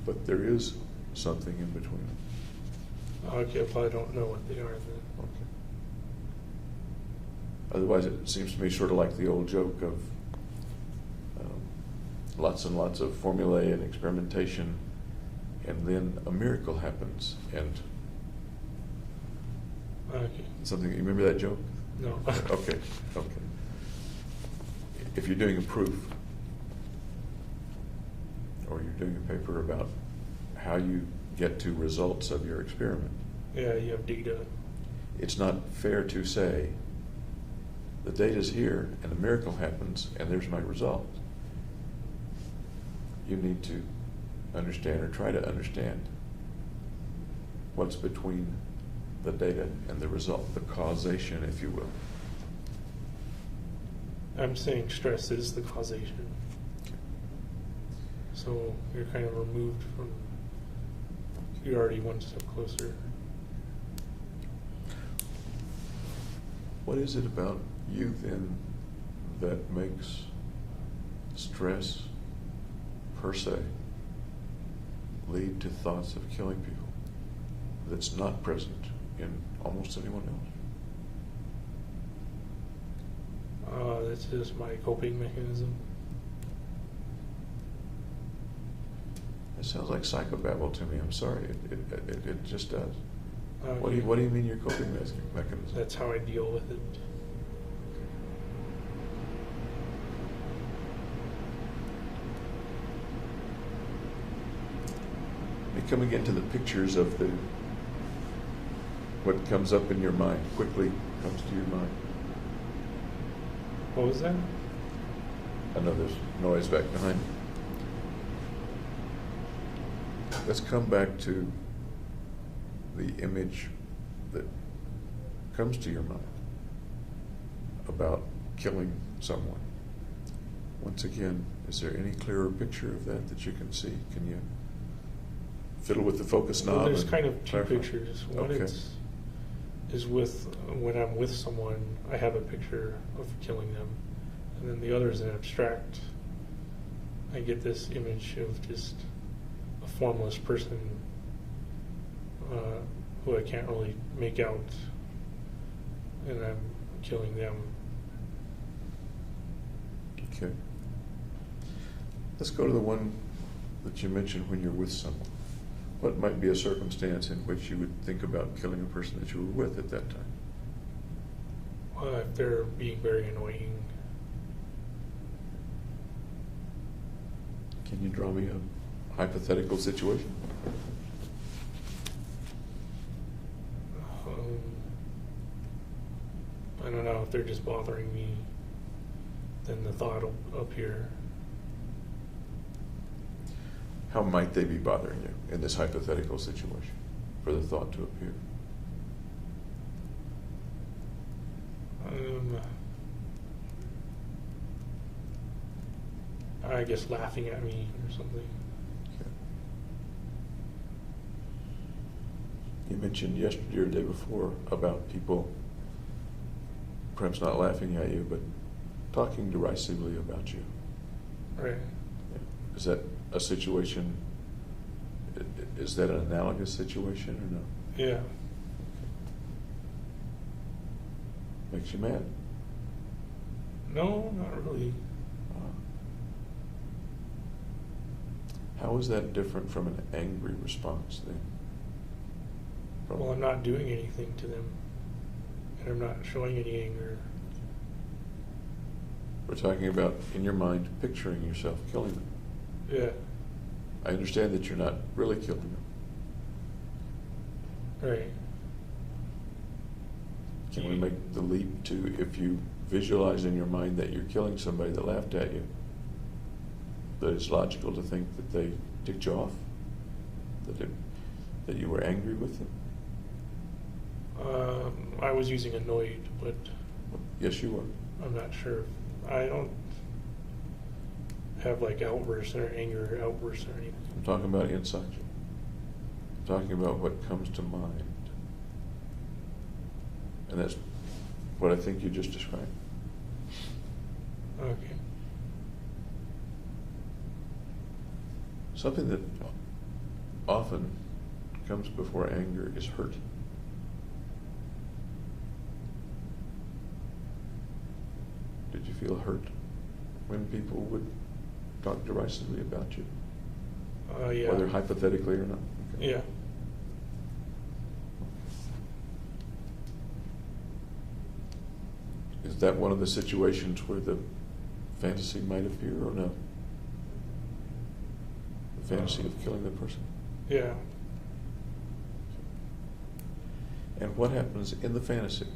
but there is something in between them. Okay, if I don't know what they are then. Okay. Otherwise, it seems to me sort of like the old joke of lots and lots of formulae and experimentation, and then a miracle happens, and Okay. something. You remember that joke? No. Okay. If you're doing a proof, or you're doing a paper about how you get to results of your experiment, Yeah, you have data. it's not fair to say the data's here and a miracle happens and there's my result. You need to understand, or try to understand, what's between the data and the result, the causation, if you will. I'm saying stress is the causation. So you're kind of removed from, you're already one step closer. What is it about you then that makes stress per se lead to thoughts of killing people that's not present in almost anyone else? That's just my coping mechanism. It sounds like psychobabble to me. I'm sorry. It just does. What do you mean your coping mechanism? That's how I deal with it. Coming into the pictures of what comes up in your mind, quickly comes to your mind. What was that? I know there's noise back behind. Let's come back to the image that comes to your mind about killing someone. Once again, is there any clearer picture of that you can see? Can you fiddle with the focus knob? Well, there's kind of two clarify? pictures. One Okay. is with when I'm with someone, I have a picture of killing them, and then the other is an abstract. I get this image of just a formless person who I can't really make out, and I'm killing them. Okay. Let's go to the one that you mentioned when you're with someone. What might be a circumstance in which you would think about killing a person that you were with at that time? If they're being very annoying. Can you draw me a hypothetical situation? I don't know, if they're just bothering me, then the thought will appear. How might they be bothering you in this hypothetical situation for the thought to appear? I guess laughing at me or something. Okay. You mentioned yesterday or the day before about people perhaps not laughing at you, but talking derisively about you. Right. Yeah. Is that a situation, is that an analogous situation or no? Yeah. Makes you mad? No, not really. How is that different from an angry response then? Well, I'm not doing anything to them, and I'm not showing any anger. We're talking about, in your mind, picturing yourself killing them. Yeah. I understand that you're not really killing them. Right. Can we make the leap to, if you visualize in your mind that you're killing somebody that laughed at you, that it's logical to think that they ticked you off? That you were angry with them? I was using annoyed, but Yes, you were. I'm not sure. I don't have like outbursts or anger outbursts or anything. I'm talking about inside you. I'm talking about what comes to mind. And that's what I think you just described. Okay. Something that often comes before anger is hurt. Did you feel hurt when people would talk derisively about you? Yeah. Whether hypothetically or not? Okay. Yeah. Is that one of the situations where the fantasy might appear or no? The fantasy of killing the person? Yeah. And what happens in the fantasy?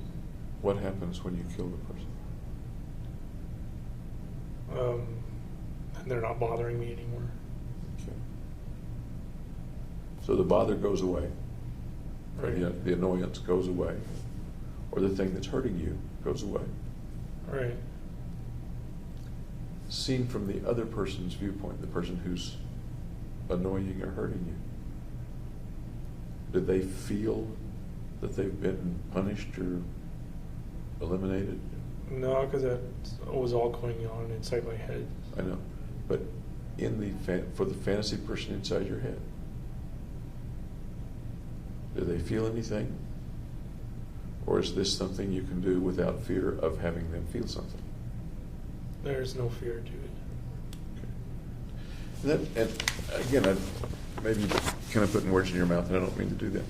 What happens when you kill the person? They're not bothering me anymore. Okay. So the bother goes away. Right. The annoyance goes away. Or the thing that's hurting you goes away. Right. Seen from the other person's viewpoint, the person who's annoying or hurting you, do they feel that they've been punished or eliminated? No, because that was all going on inside my head. I know, but in the for the fantasy person inside your head, do they feel anything? Or is this something you can do without fear of having them feel something? There's no fear to it. Okay. And again, I maybe kind of putting words in your mouth, and I don't mean to do that.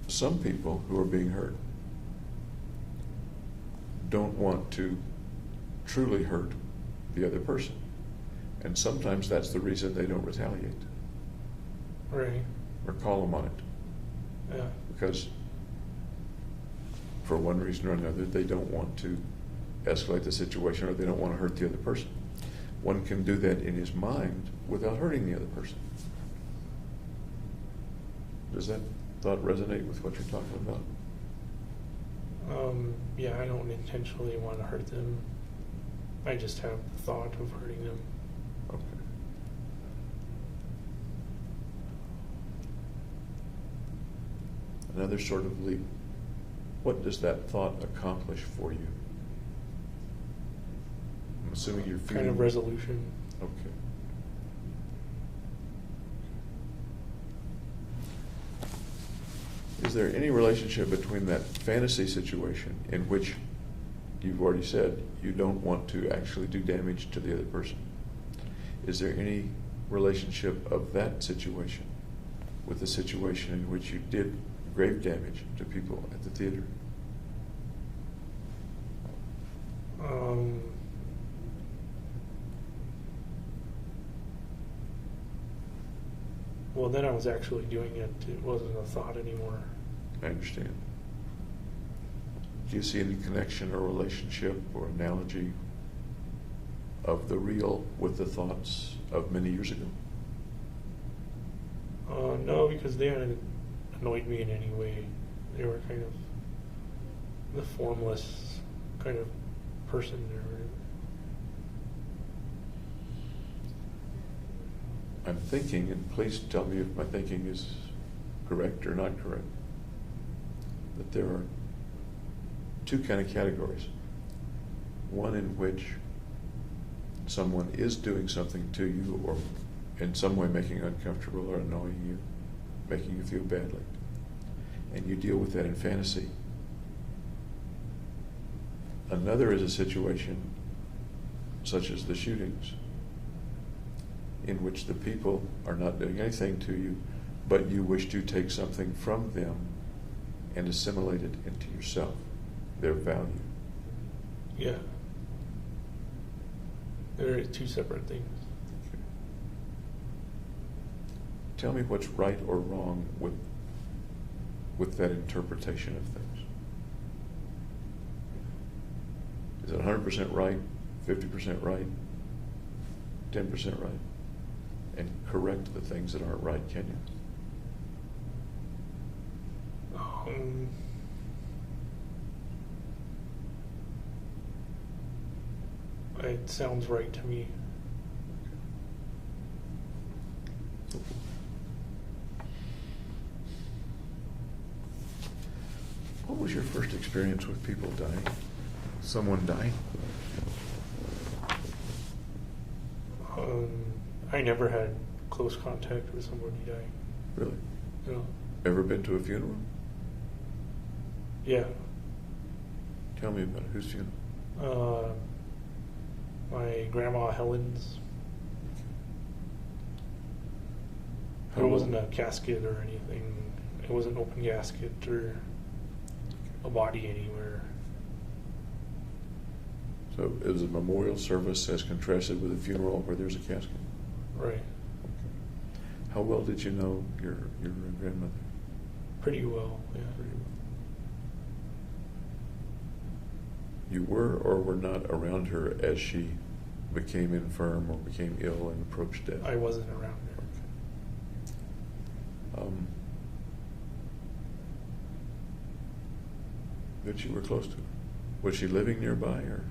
Some people who are being hurt don't want to truly hurt the other person. And sometimes that's the reason they don't retaliate Right. or call them on it. Yeah. Because for one reason or another, they don't want to escalate the situation or they don't want to hurt the other person. One can do that in his mind without hurting the other person. Does that thought resonate with what you're talking about? Yeah, I don't intentionally want to hurt them. I just have the thought of hurting them. Okay. Another sort of leap. What does that thought accomplish for you? I'm assuming you're feeling... Kind of resolution. Okay. Is there any relationship between that fantasy situation in which you've already said you don't want to actually do damage to the other person? Is there any relationship of that situation with the situation in which you did grave damage to people at the theater? Well, then I was actually doing it. It wasn't a thought anymore. I understand. Do you see any connection or relationship or analogy of the real with the thoughts of many years ago? No, because they hadn't annoyed me in any way. They were kind of the formless kind of person. I'm thinking, and please tell me if my thinking is correct or not correct, that there are two kind of categories. One in which someone is doing something to you or in some way making you uncomfortable or annoying you, making you feel badly, and you deal with that in fantasy. Another is a situation such as the shootings, in which the people are not doing anything to you, but you wish to take something from them and assimilate it into yourself, their value. Yeah. They're two separate things. Okay. Tell me what's right or wrong with that interpretation of things. Is it 100% right, 50% right, 10% right? And correct the things that aren't right, can you? It sounds right to me. Okay. What was your first experience with people dying? Someone dying? I never had close contact with somebody dying. Really? You know? Ever been to a funeral? Yeah. Tell me about it. Whose funeral? My grandma Helen's. How It wasn't old? a casket or anything. It wasn't an open casket or a body anywhere. So it was a memorial service as contrasted with a funeral where there's a casket. Right. Okay. How well did you know your grandmother? Pretty well, yeah. Pretty well. You were or were not around her as she became infirm or became ill and approached death? I wasn't around her. But you were close to her. Was she living nearby, or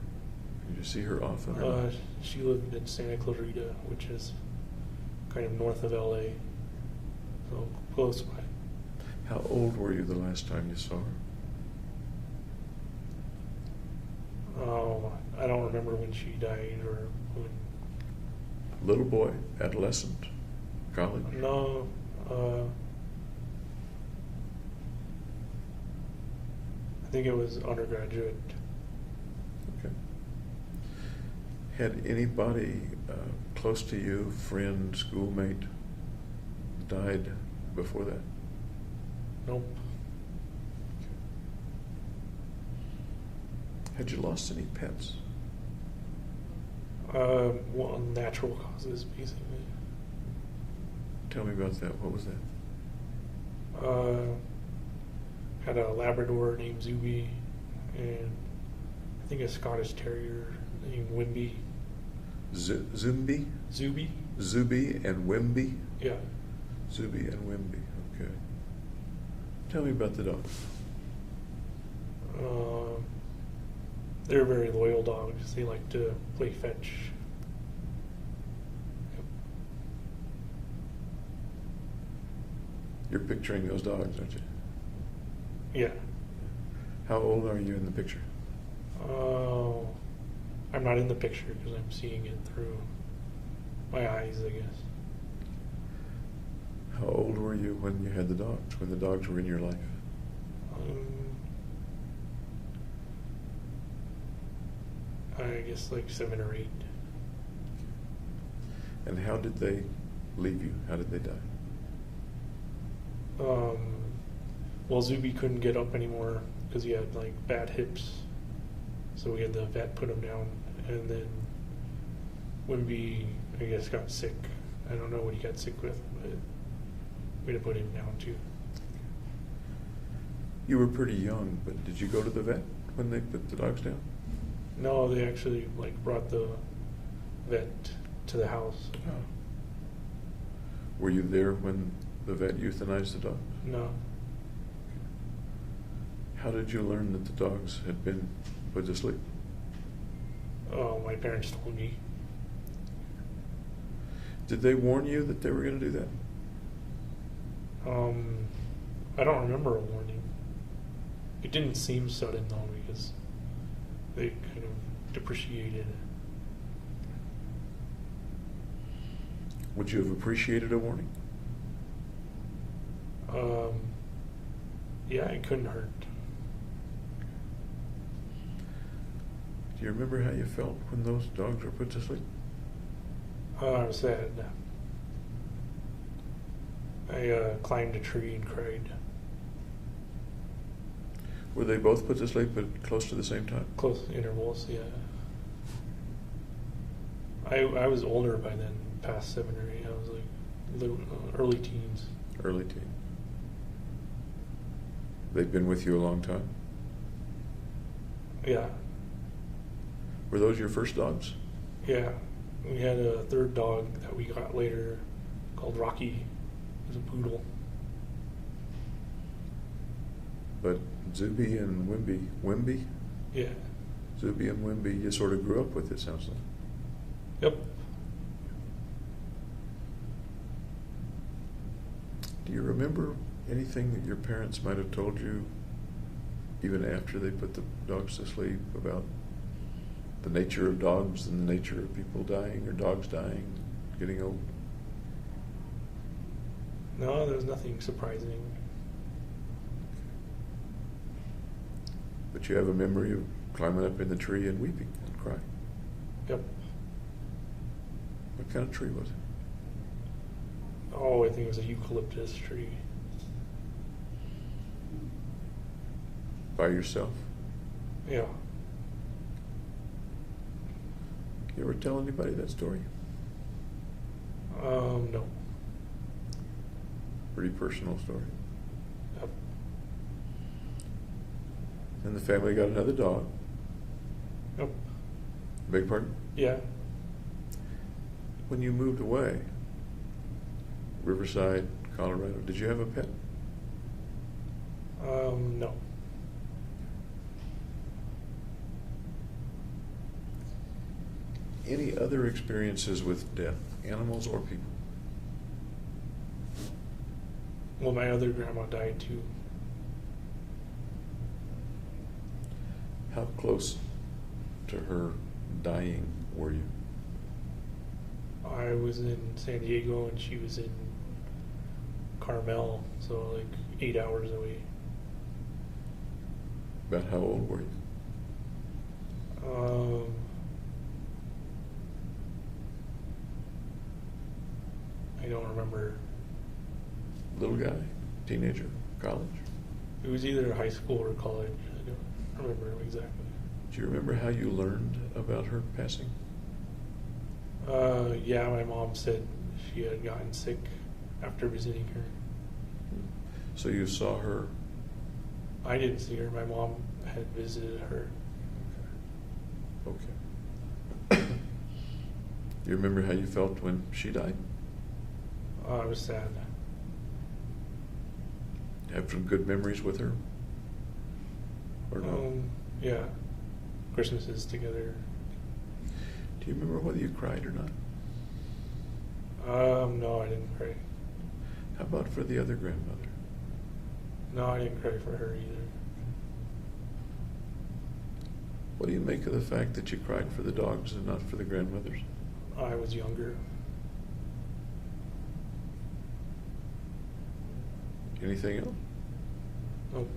did you see her often? Or not? She lived in Santa Clarita, which is kind of north of LA, so close by. How old were you the last time you saw her? Oh, I don't remember when she died or when. Little boy, adolescent, college? No, I think it was undergraduate. Okay. Had anybody close to you, friend, schoolmate, died before that? Nope. Had you lost any pets? Well, natural causes, basically. Tell me about that. What was that? Had a Labrador named Zuby, and I think a Scottish Terrier named Wimby. Zumbi? Zuby? Zuby and Wimby? Yeah. Zuby and Wimby. Okay. Tell me about the dogs. They're very loyal dogs. They like to play fetch. You're picturing those dogs, aren't you? Yeah. How old are you in the picture? I'm not in the picture because I'm seeing it through my eyes, I guess. How old were you when you had the dogs, when the dogs were in your life? I guess like 7 or 8. And how did they leave you? How did they die? Well, Zuby couldn't get up anymore because he had like bad hips, so we had the vet put him down. And then Wimby, I guess, got sick. I don't know what he got sick with, but we had to put him down too. You were pretty young, but did you go to the vet when they put the dogs down? No, they actually like brought the vet to the house. Oh. Were you there when the vet euthanized the dogs? No. How did you learn that the dogs had been put to sleep? Oh, my parents told me. Did they warn you that they were going to do that? I don't remember a warning. It didn't seem sudden though because they kind of depreciated. Would you have appreciated a warning? Yeah, it couldn't hurt. Do you remember how you felt when those dogs were put to sleep? I was sad. I climbed a tree and cried. Were they both put to sleep at close to the same time? Close intervals, yeah. I was older by then, past 7 or 8. I was like early teens. Early teen. They've been with you a long time? Yeah, Were those your first dogs? yeah. We had a third dog that we got later called Rocky. He was a poodle. But Zuby and Wimby? Yeah. Zuby and Wimby, you sort of grew up with, it sounds like. Yep. Do you remember anything that your parents might have told you, even after they put the dogs to sleep, about the nature of dogs and the nature of people dying or dogs dying? getting old? No, there was nothing surprising. But you have a memory of climbing up in the tree and weeping and crying. Yep. What kind of tree was it? Oh, I think it was a eucalyptus tree. By yourself? Yeah. You ever tell anybody that story? No. Pretty personal story. Yep. And the family got another dog. Yep. Beg pardon? Yeah. When you moved away, Riverside, Colorado, did you have a pet? No. Any other experiences with death, animals or people? Well, my other grandma died too. How close to her dying were you? I was in San Diego and she was in Carmel, so like 8 hours away. About how old were you? I don't remember. Little guy, teenager, college? It was either high school or college. I don't remember exactly. Do you remember how you learned about her passing? Yeah, my mom said she had gotten sick after visiting her. So you saw her? I didn't see her. My mom had visited her. Okay. You remember how you felt when she died? I was sad. Have some good memories with her? Or no? Yeah. Christmases together. Do you remember whether you cried or not? No, I didn't cry. How about for the other grandmother? No, I didn't cry for her either. What do you make of the fact that you cried for the dogs and not for the grandmothers? I was younger. Anything else? Nope.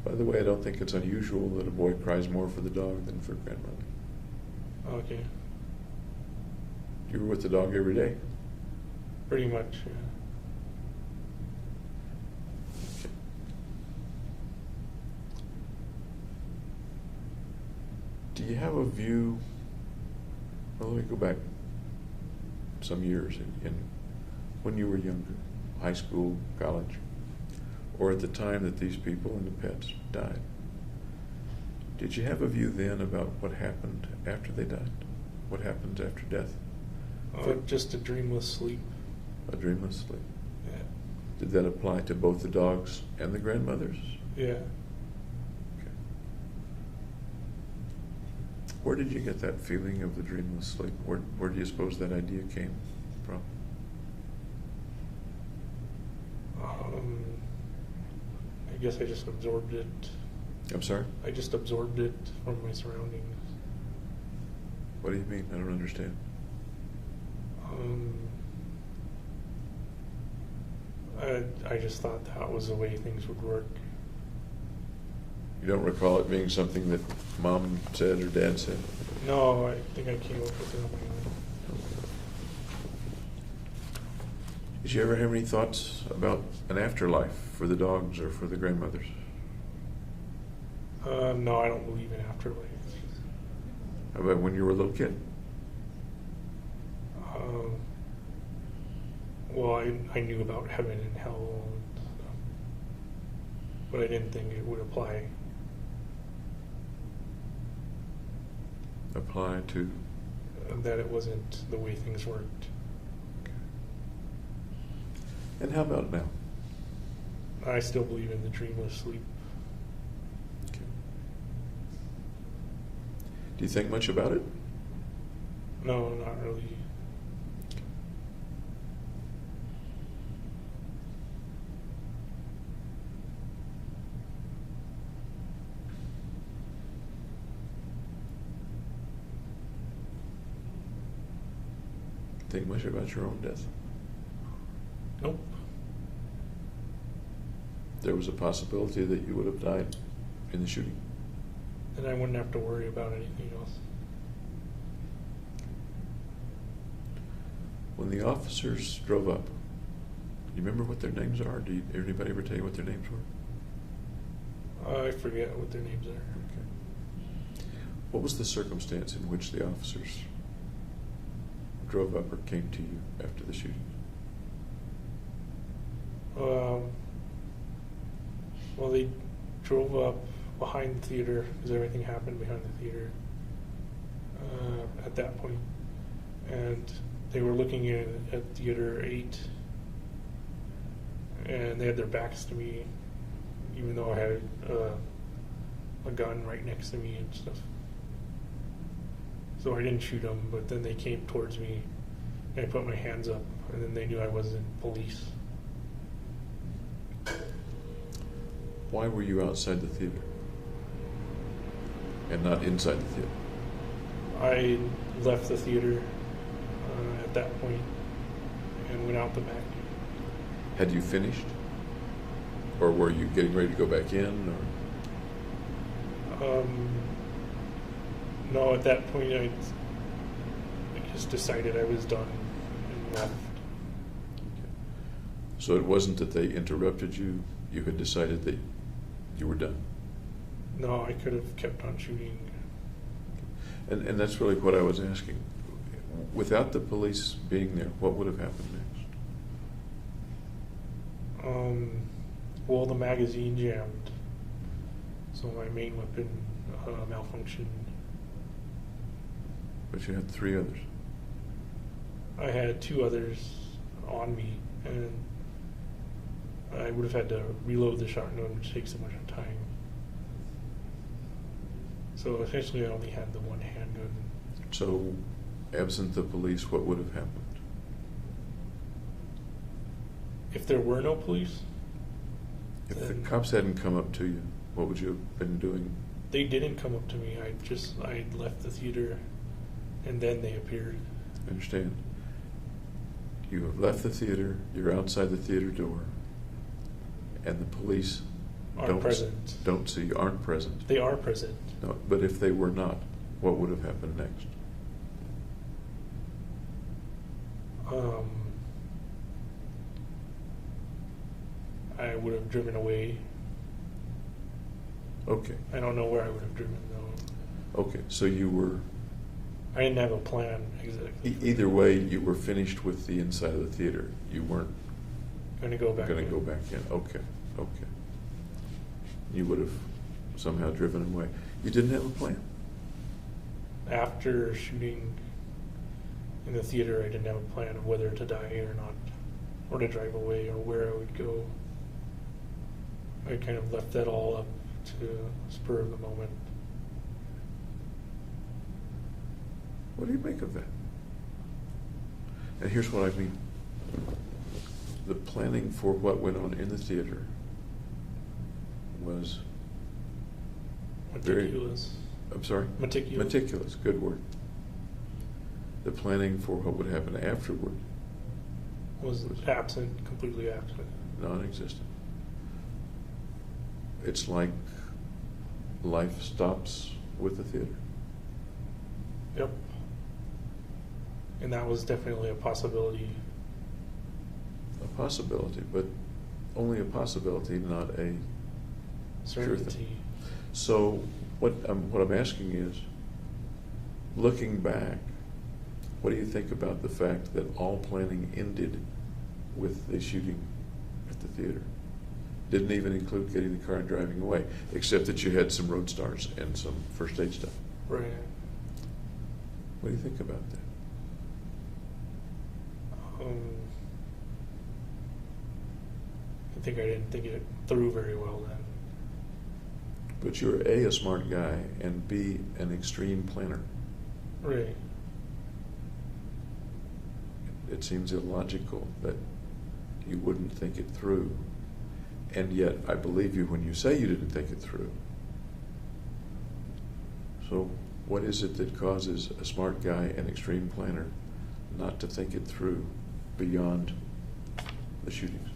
By the way, I don't think it's unusual that a boy cries more for the dog than for grandmother. Okay. You were with the dog every day? Pretty much, yeah. Do you have a view? Well, let me go back some years in when you were younger, high school, college, or at the time that these people and the pets died. Did you have a view then about what happened after they died? What happens after death? Just a dreamless sleep. A dreamless sleep. Yeah. Did that apply to both the dogs and the grandmothers? Yeah. Okay. Where did you get that feeling of the dreamless sleep? Where do you suppose that idea came from? I guess I just absorbed it. I'm sorry? I just absorbed it from my surroundings. What do you mean? I don't understand. I just thought that was the way things would work. You don't recall it being something that Mom said or Dad said? No, I think I came up with it on my own. Did you ever have any thoughts about an afterlife for the dogs or for the grandmothers? No, I don't believe in afterlife. How about when you were a little kid? Well, I knew about heaven and hell, but I didn't think it would apply. Apply to? That it wasn't the way things worked. Okay. And how about now? I still believe in the dreamless sleep. Okay. Do you think much about it? No, not really. think much about your own death? Nope. There was a possibility that you would have died in the shooting. Then I wouldn't have to worry about anything else. When the officers drove up, do you remember what their names are? Did anybody ever tell you what their names were? I forget what their names are. Okay. What was the circumstance in which the officers drove up or came to you after the shooting? Well, they drove up behind the theater because everything happened behind the theater at that point. And they were looking in at Theater 8, and they had their backs to me, even though I had a gun right next to me and stuff. So I didn't shoot them, but then they came towards me, and I put my hands up, and then they knew I wasn't police. Why were you outside the theater and not inside the theater? I left the theater at that point and went out the back. Had you finished? Or were you getting ready to go back in? Or? No, at that point I just decided I was done and left. Okay. So it wasn't that they interrupted you, you had decided that you were done? No, I could have kept on shooting. And that's really what I was asking. Without the police being there, what would have happened next? Well, the magazine jammed, so my main weapon malfunctioned. But you had 3 others. I had 2 others on me, and I would have had to reload the shotgun, which takes so much time. So essentially I only had the one handgun. So, absent the police, what would have happened? If there were no police? If the cops hadn't come up to you, what would you have been doing? They didn't come up to me. I left the theater, and then they appeared. I understand. You have left the theater, you're outside the theater door, and the police Aren't present. don't see you, aren't present. They are present. No, but if they were not, what would have happened next? I would have driven away. Okay. I don't know where I would have driven though. Okay, so you were... I didn't have a plan exactly. Either way, you were finished with the inside of the theater. You weren't Going to go back. going to go back in. Okay, okay. You would have somehow driven away. You didn't have a plan? After shooting in the theater, I didn't have a plan of whether to die or not, or to drive away, or where I would go. I kind of left that all up to spur of the moment. What do you make of that? And here's what I mean. The planning for what went on in the theater was Meticulous. I'm sorry? Meticulous. Meticulous, good word. The planning for what would happen afterward Was absent, completely absent. non-existent. It's like life stops with the theater. Yep. And that was definitely a possibility. A possibility, but only a possibility, not a sure Certainty. thing. So what I'm asking is, looking back, what do you think about the fact that all planning ended with the shooting at the theater? Didn't even include getting the car and driving away, except that you had some road stars and some first aid stuff. Right. What do you think about that? I think I didn't think it through very well then. But you're A, smart guy, and B, an extreme planner. Right. It seems illogical that you wouldn't think it through. And yet, I believe you when you say you didn't think it through. So, what is it that causes a smart guy and extreme planner not to think it through beyond the shootings?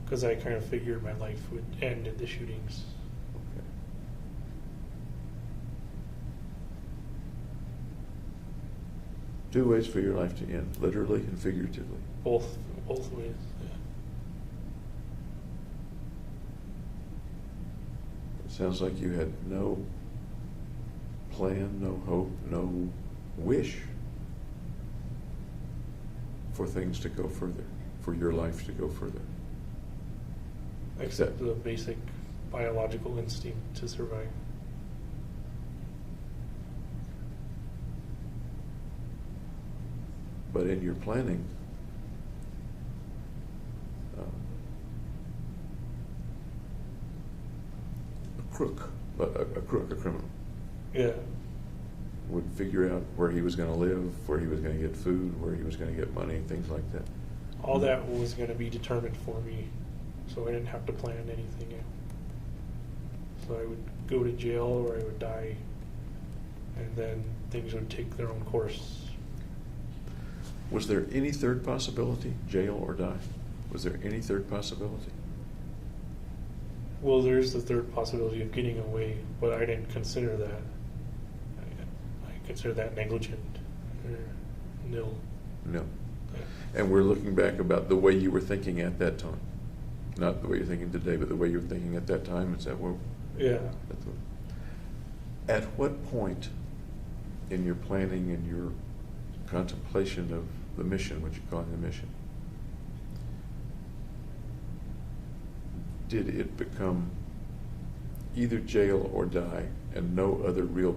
Because I kind of figured my life would end at the shootings. Okay. Two ways for your life to end, literally and figuratively. Both ways. Yeah. It sounds like you had no plan, no hope, no wish for things to go further, for your life to go further. Except the basic biological instinct to survive. But in your planning, a criminal, Yeah. would figure out where he was going to live, where he was going to get food, where he was going to get money, things like that. All that was going to be determined for me, so I didn't have to plan anything out. So I would go to jail or I would die, and then things would take their own course. Was there any third possibility, jail or die? Was there any third possibility? Well, there's the third possibility of getting away, but I didn't consider that. I consider that negligent or nil. No. Yeah. And we're looking back about the way you were thinking at that time. Not the way you're thinking today, but the way you were thinking at that time. Is that what? Yeah. At what point in your planning and your contemplation of the mission, what you're calling the mission, did it become either jail or die and no other real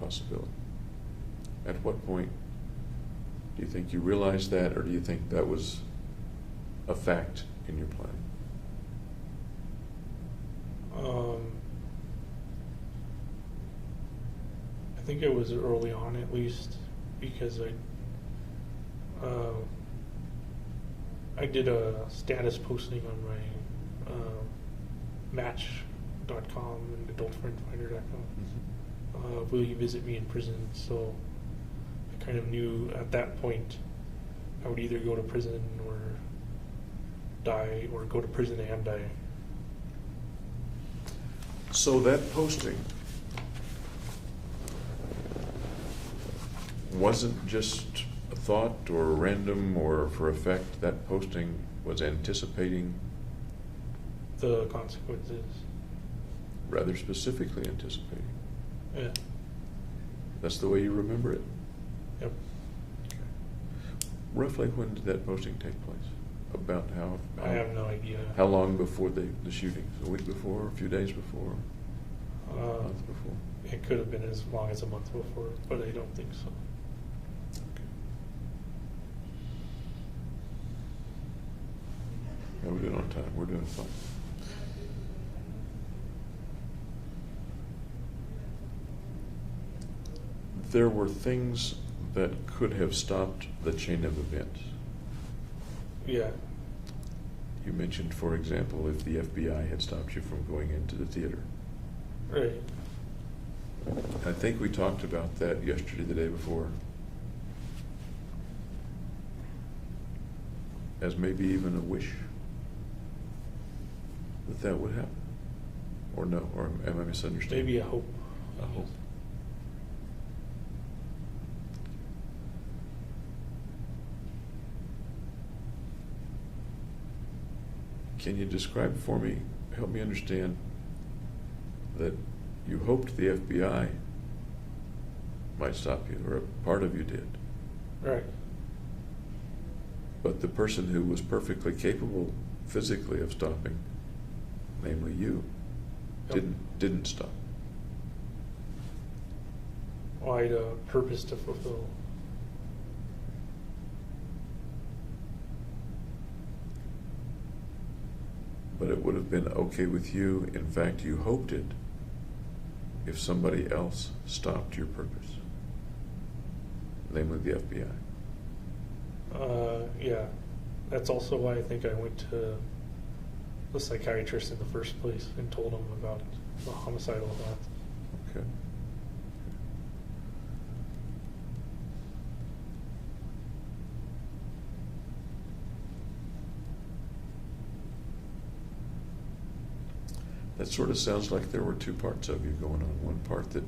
possibility? At what point do you think you realized that, or do you think that was a fact in your planning? I think it was early on, at least, because I did a status posting on my Match.com and AdultFriendFinder.com. Will you visit me in prison? So I kind of knew at that point I would either go to prison or die, or go to prison and die. So that posting wasn't just a thought or random or for effect. That posting was anticipating, The consequences. rather specifically anticipating. Yeah. That's the way you remember it. Yep. Roughly when did that posting take place? About how I have no idea. How long before the shootings? A week before? A few days before? A Uh, month before? It could have been as long as a month before, but I don't think so. Okay. How are we doing on time? We're doing fine. There were things that could have stopped the chain of events. Yeah. You mentioned, for example, if the FBI had stopped you from going into the theater. Right. I think we talked about that yesterday, the day before, as maybe even a wish that would happen. Or no, or am I misunderstanding? Maybe a hope. A hope. Can you describe for me, help me understand, that you hoped the FBI might stop you, or a part of you did, Right. but the person who was perfectly capable physically of stopping, namely you, Yep. didn't stop. Well, I had a purpose to fulfill. But it would have been okay with you, in fact you hoped it, if somebody else stopped your purpose, namely the FBI. Yeah. That's also why I think I went to the psychiatrist in the first place and told him about the homicidal thoughts. Okay. That sort of sounds like there were two parts of you going on. One part that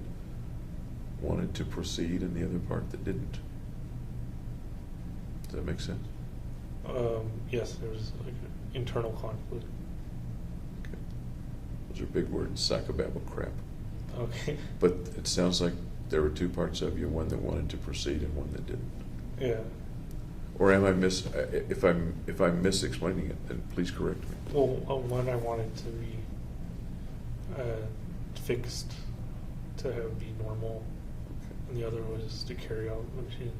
wanted to proceed and the other part that didn't. Does that make sense? Yes, there was like an internal conflict. Okay. Those are big words, psychobabble crap. Okay. But it sounds like there were two parts of you, one that wanted to proceed and one that didn't. Yeah. Or am I if I'm misexplaining it, then please correct me. Well, one I wanted to be fixed to be normal, Okay. and the other was to carry out the machine.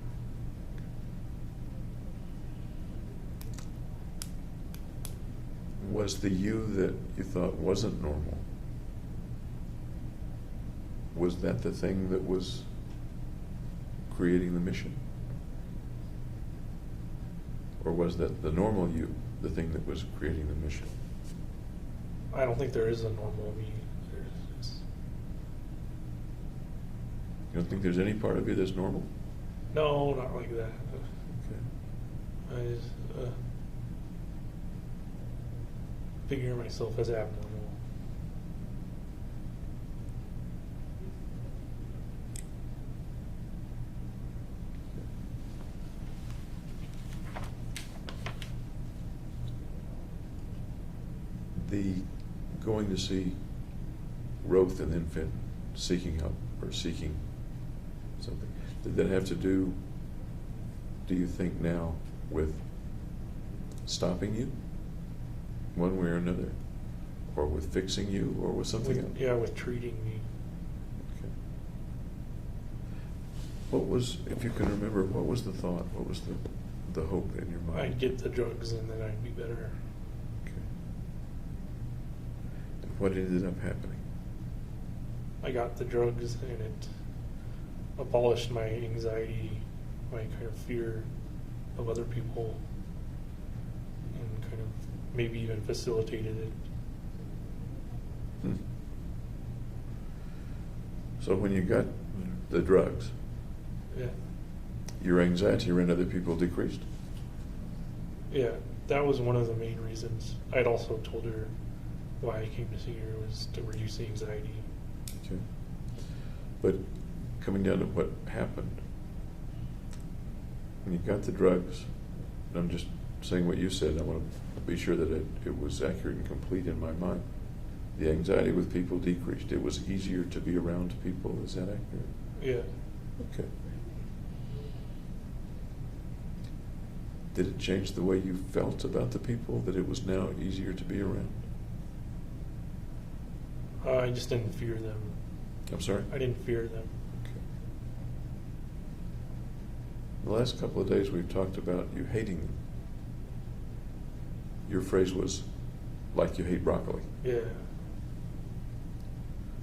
Was the you that you thought wasn't normal, was that the thing that was creating the mission? Or was that the normal you, the thing that was creating the mission? I don't think there is a normal me. There's, You don't think there's any part of you that's normal? no, not like that. Okay. I just figure myself as abnormal. The going to see Roth and then Finn seeking help or seeking something, did that have to do you think now, with stopping you one way or another? Or with fixing you, or with something else? Yeah, with treating me. Okay. What was, if you can remember, what was the thought? What was the hope in your mind? I'd get the drugs and then I'd be better. Okay. And what ended up happening? I got the drugs and it abolished my anxiety, my kind of fear of other people, and kind of maybe even facilitated it. Hmm. So when you got the drugs, Yeah. your anxiety around other people decreased? Yeah, that was one of the main reasons. I'd also told her why I came to see her was to reduce the anxiety. Okay. But coming down to what happened, when you got the drugs, and I'm just saying what you said, I want to be sure that it was accurate and complete in my mind. The anxiety with people decreased. It was easier to be around people. Is that accurate? Yeah. Okay. Did it change the way you felt about the people, that it was now easier to be around? I just didn't fear them. I'm sorry? I didn't fear them. Okay. The last couple of days we've talked about you hating them. Your phrase was, like you hate broccoli. Yeah.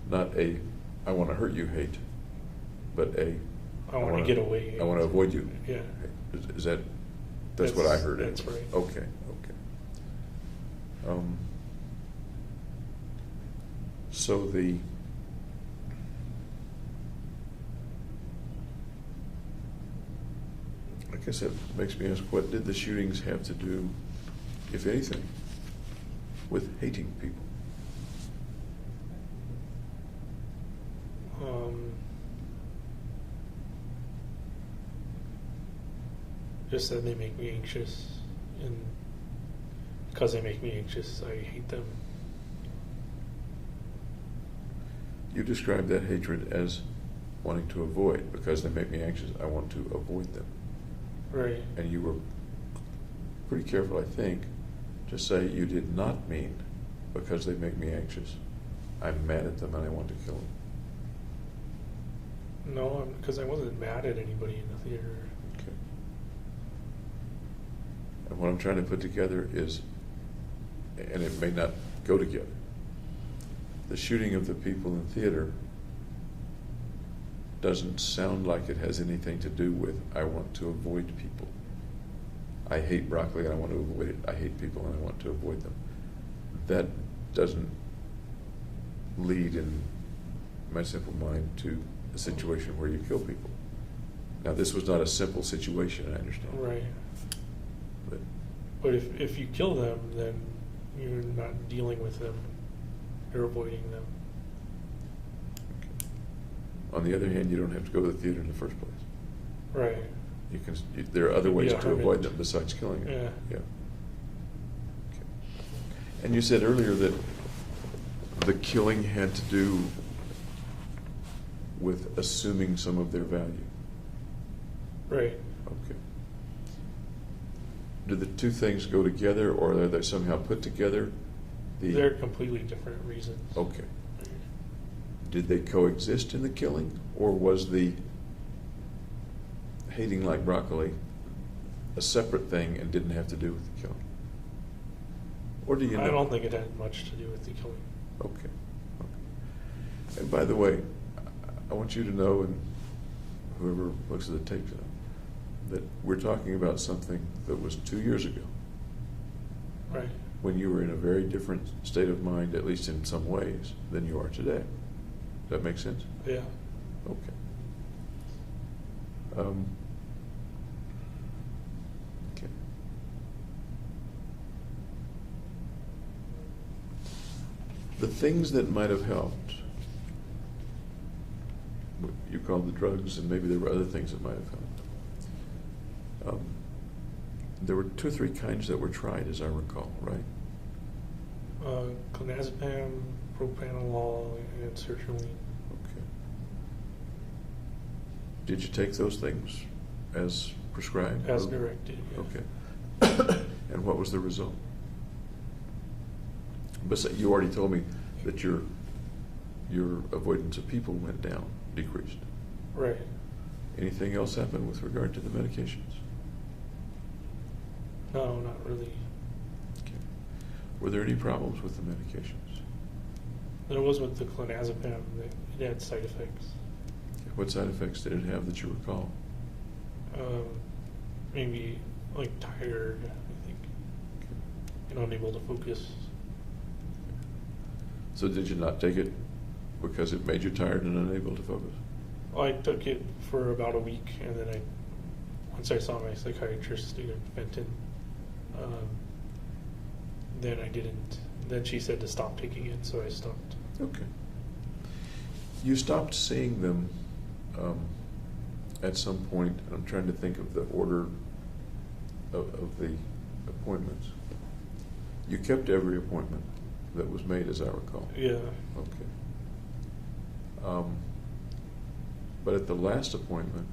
Not a, I want to hurt you hate, but a, I want to get away. I want to avoid you. Yeah. Is that, that's what I heard. That's right. Okay, okay. So the, I guess that makes me ask, what did the shootings have to do, if anything, with hating people? Just that they make me anxious, and because they make me anxious, I hate them. You described that hatred as wanting to avoid. Because they make me anxious, I want to avoid them. Right. And you were pretty careful, I think, to say you did not mean because they make me anxious, I'm mad at them and I want to kill them. No, because I wasn't mad at anybody in the theater. Okay. And what I'm trying to put together is, and it may not go together, the shooting of the people in theater doesn't sound like it has anything to do with I want to avoid people. I hate broccoli and I want to avoid it. I hate people and I want to avoid them. That doesn't lead in my simple mind to a situation where you kill people. Now this was not a simple situation, I understand. Right. But But if you kill them, then you're not dealing with them You're avoiding them. On the other hand, you don't have to go to the theater in the first place. Right. There are other Be ways a to avoid hermit. them besides killing them. Yeah. Yeah. Okay. And you said earlier that the killing had to do with assuming some of their value. Right. Okay. Do the two things go together, or are they somehow put together? They're completely different reasons. Okay. Did they coexist in the killing, or was the hating like broccoli a separate thing and didn't have to do with the killing? Or do you know? I don't think it had much to do with the killing. Okay. And by the way, I want you to know, and whoever looks at the tape to know, that we're talking about something that was 2 years ago, Right. when you were in a very different state of mind, at least in some ways, than you are today. Does that make sense? Yeah. Okay. Okay. The things that might have helped, what you called the drugs, and maybe there were other things that might have helped. There were 2 or 3 kinds that were tried, as I recall, right? Clonazepam, propranolol, and sertraline. Okay. Did you take those things as prescribed? As directed. Yeah. Okay. And what was the result? But you already told me that your avoidance of people went down, decreased. Right. Anything else happen with regard to the medications? No, not really. Okay. Were there any problems with the medications? There was with the clonazepam. It had side effects. What side effects did it have that you recall? Maybe like tired, I think, and unable to focus. So did you not take it because it made you tired and unable to focus? I took it for about a week, and then once I saw my psychiatrist, Eagan Holmes, then I didn't. Then she said to stop taking it, so I stopped. Okay. You stopped seeing them at some point. I'm trying to think of the order of the appointments. You kept every appointment that was made, as I recall. Yeah. Okay. But at the last appointment,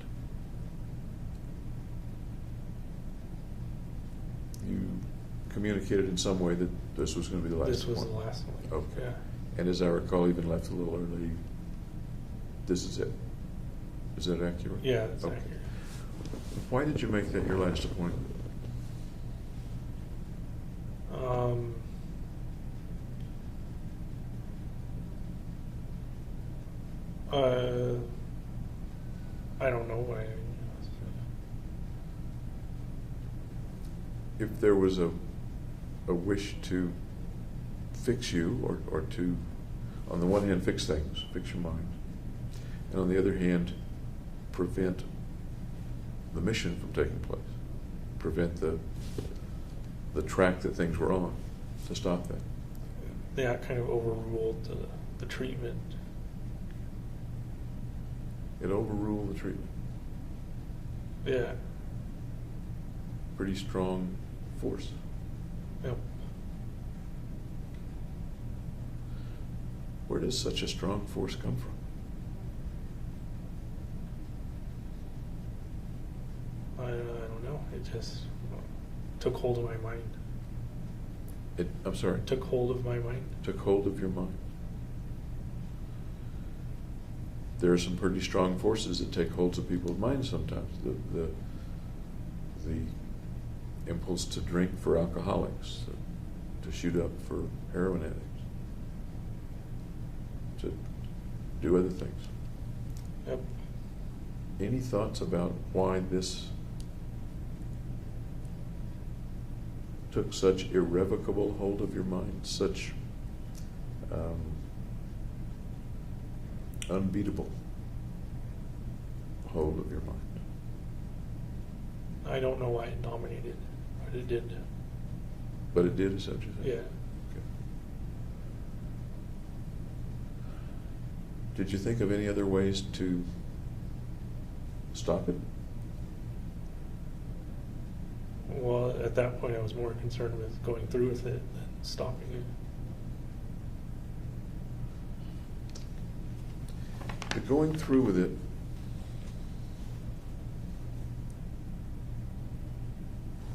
you communicated in some way that this was going to be the last This was the appointment. last one. Okay. Yeah. And as I recall, even left a little early. This is it. Is that accurate? Yeah, that's Okay. accurate. Why did you make that your last appointment? I don't know why. If there was a wish to fix you, or to, on the one hand, fix things, fix your mind, and on the other hand, prevent the mission from taking place, prevent the track that things were on, to stop that. That kind of overruled the treatment. It overruled the treatment. Yeah. Pretty strong force. Yep. Where does such a strong force come from? I don't know. It just took hold of my mind. I'm sorry? Took hold of my mind. Took hold of your mind. There are some pretty strong forces that take holds of people's minds sometimes. The impulse to drink for alcoholics, to shoot up for heroin addicts, to do other things. Yep. Any thoughts about why this took such irrevocable hold of your mind, such unbeatable hold of your mind? I don't know why it dominated, but it did. But it did, is that what you think? Yeah. Okay. Did you think of any other ways to stop it? Well, at that point, I was more concerned with going through with it than stopping it. The going through with it,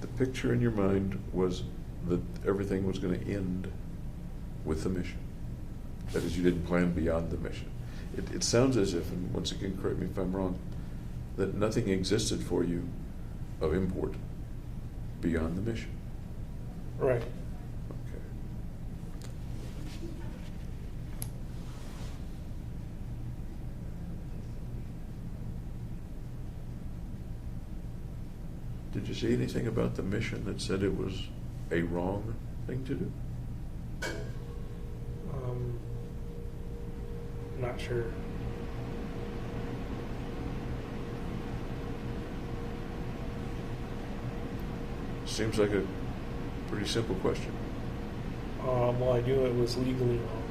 the picture in your mind was that everything was going to end with the mission. That is, you didn't plan beyond the mission. It sounds as if, and once again, correct me if I'm wrong, that nothing existed for you of import beyond the mission. Right. Okay. Did you see anything about the mission that said it was a wrong thing to do? Not sure. Seems like a pretty simple question. Well, I knew it was legally wrong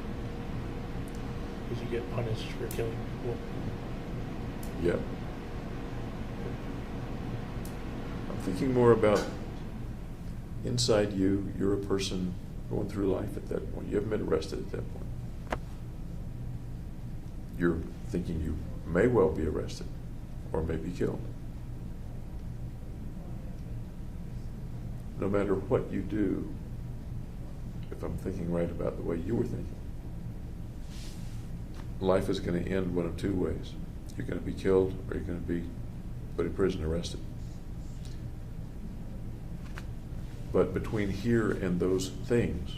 because you get punished for killing people. Yep. I'm thinking more about inside you. You're a person going through life at that point. You haven't been arrested at that point. You're thinking you may well be arrested or may be killed. No matter what you do, if I'm thinking right about the way you were thinking, life is going to end one of two ways. You're going to be killed or you're going to be put in prison, arrested. But between here and those things,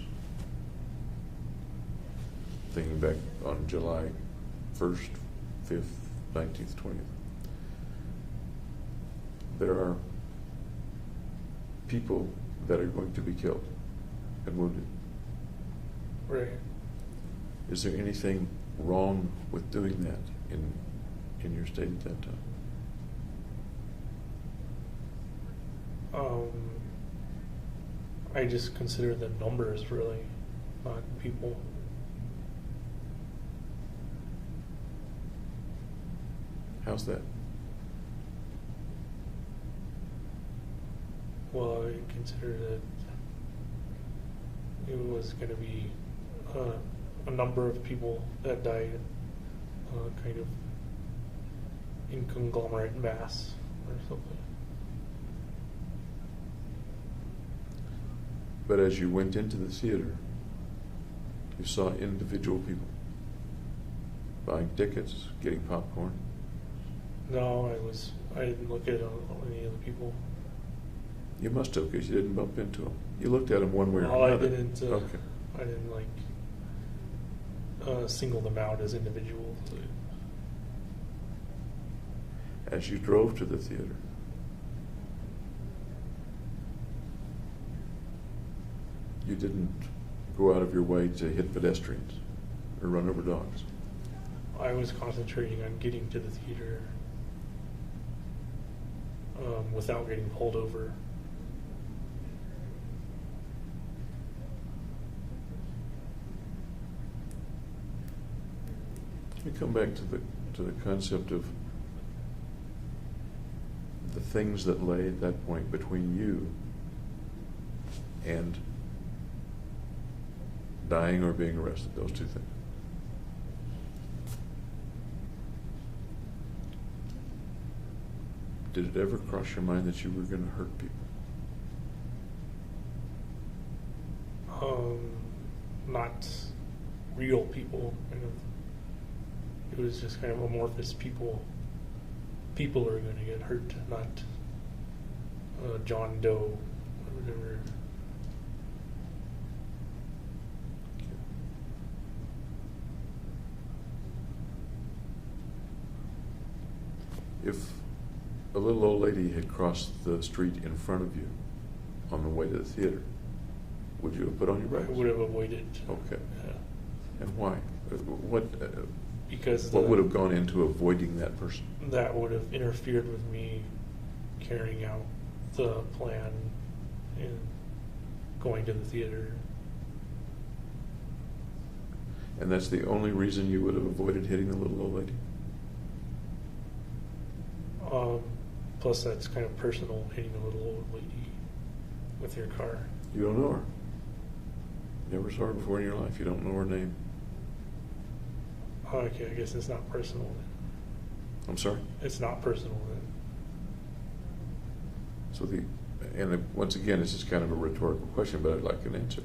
thinking back on July 1st, 5th, 19th, 20th, there are people that are going to be killed and wounded. Right. Is there anything wrong with doing that in your state at that time? I just consider the numbers really, not people. How's that? Well, I consider that it was going to be a number of people that died, kind of in conglomerate mass or something. But as you went into the theater, you saw individual people buying tickets, getting popcorn. No, I didn't look at any of the people. You must have, because you didn't bump into them. You looked at them one way or No, another. I didn't. Okay. I didn't single them out as individuals. As you drove to the theater, you didn't go out of your way to hit pedestrians or run over dogs. I was concentrating on getting to the theater without getting pulled over. Let me come back to the concept of the things that lay at that point between you and dying or being arrested, those two things. Did it ever cross your mind that you were going to hurt people? Not real people, kind of. It was just kind of amorphous people. People are going to get hurt, not John Doe or whatever. If a little old lady had crossed the street in front of you on the way to the theater, would you have put on your brakes? I would have avoided. Okay. Yeah. And why? Because What would have gone into avoiding that person? that would have interfered with me carrying out the plan and going to the theater. And that's the only reason you would have avoided hitting the little old lady? Plus, that's kind of personal, hitting a little old lady with your car. You don't know her. Never saw her before in your life. You don't know her name. Oh, okay, I guess it's not personal then. I'm sorry? It's not personal then. So once again, this is kind of a rhetorical question, but I'd like an answer.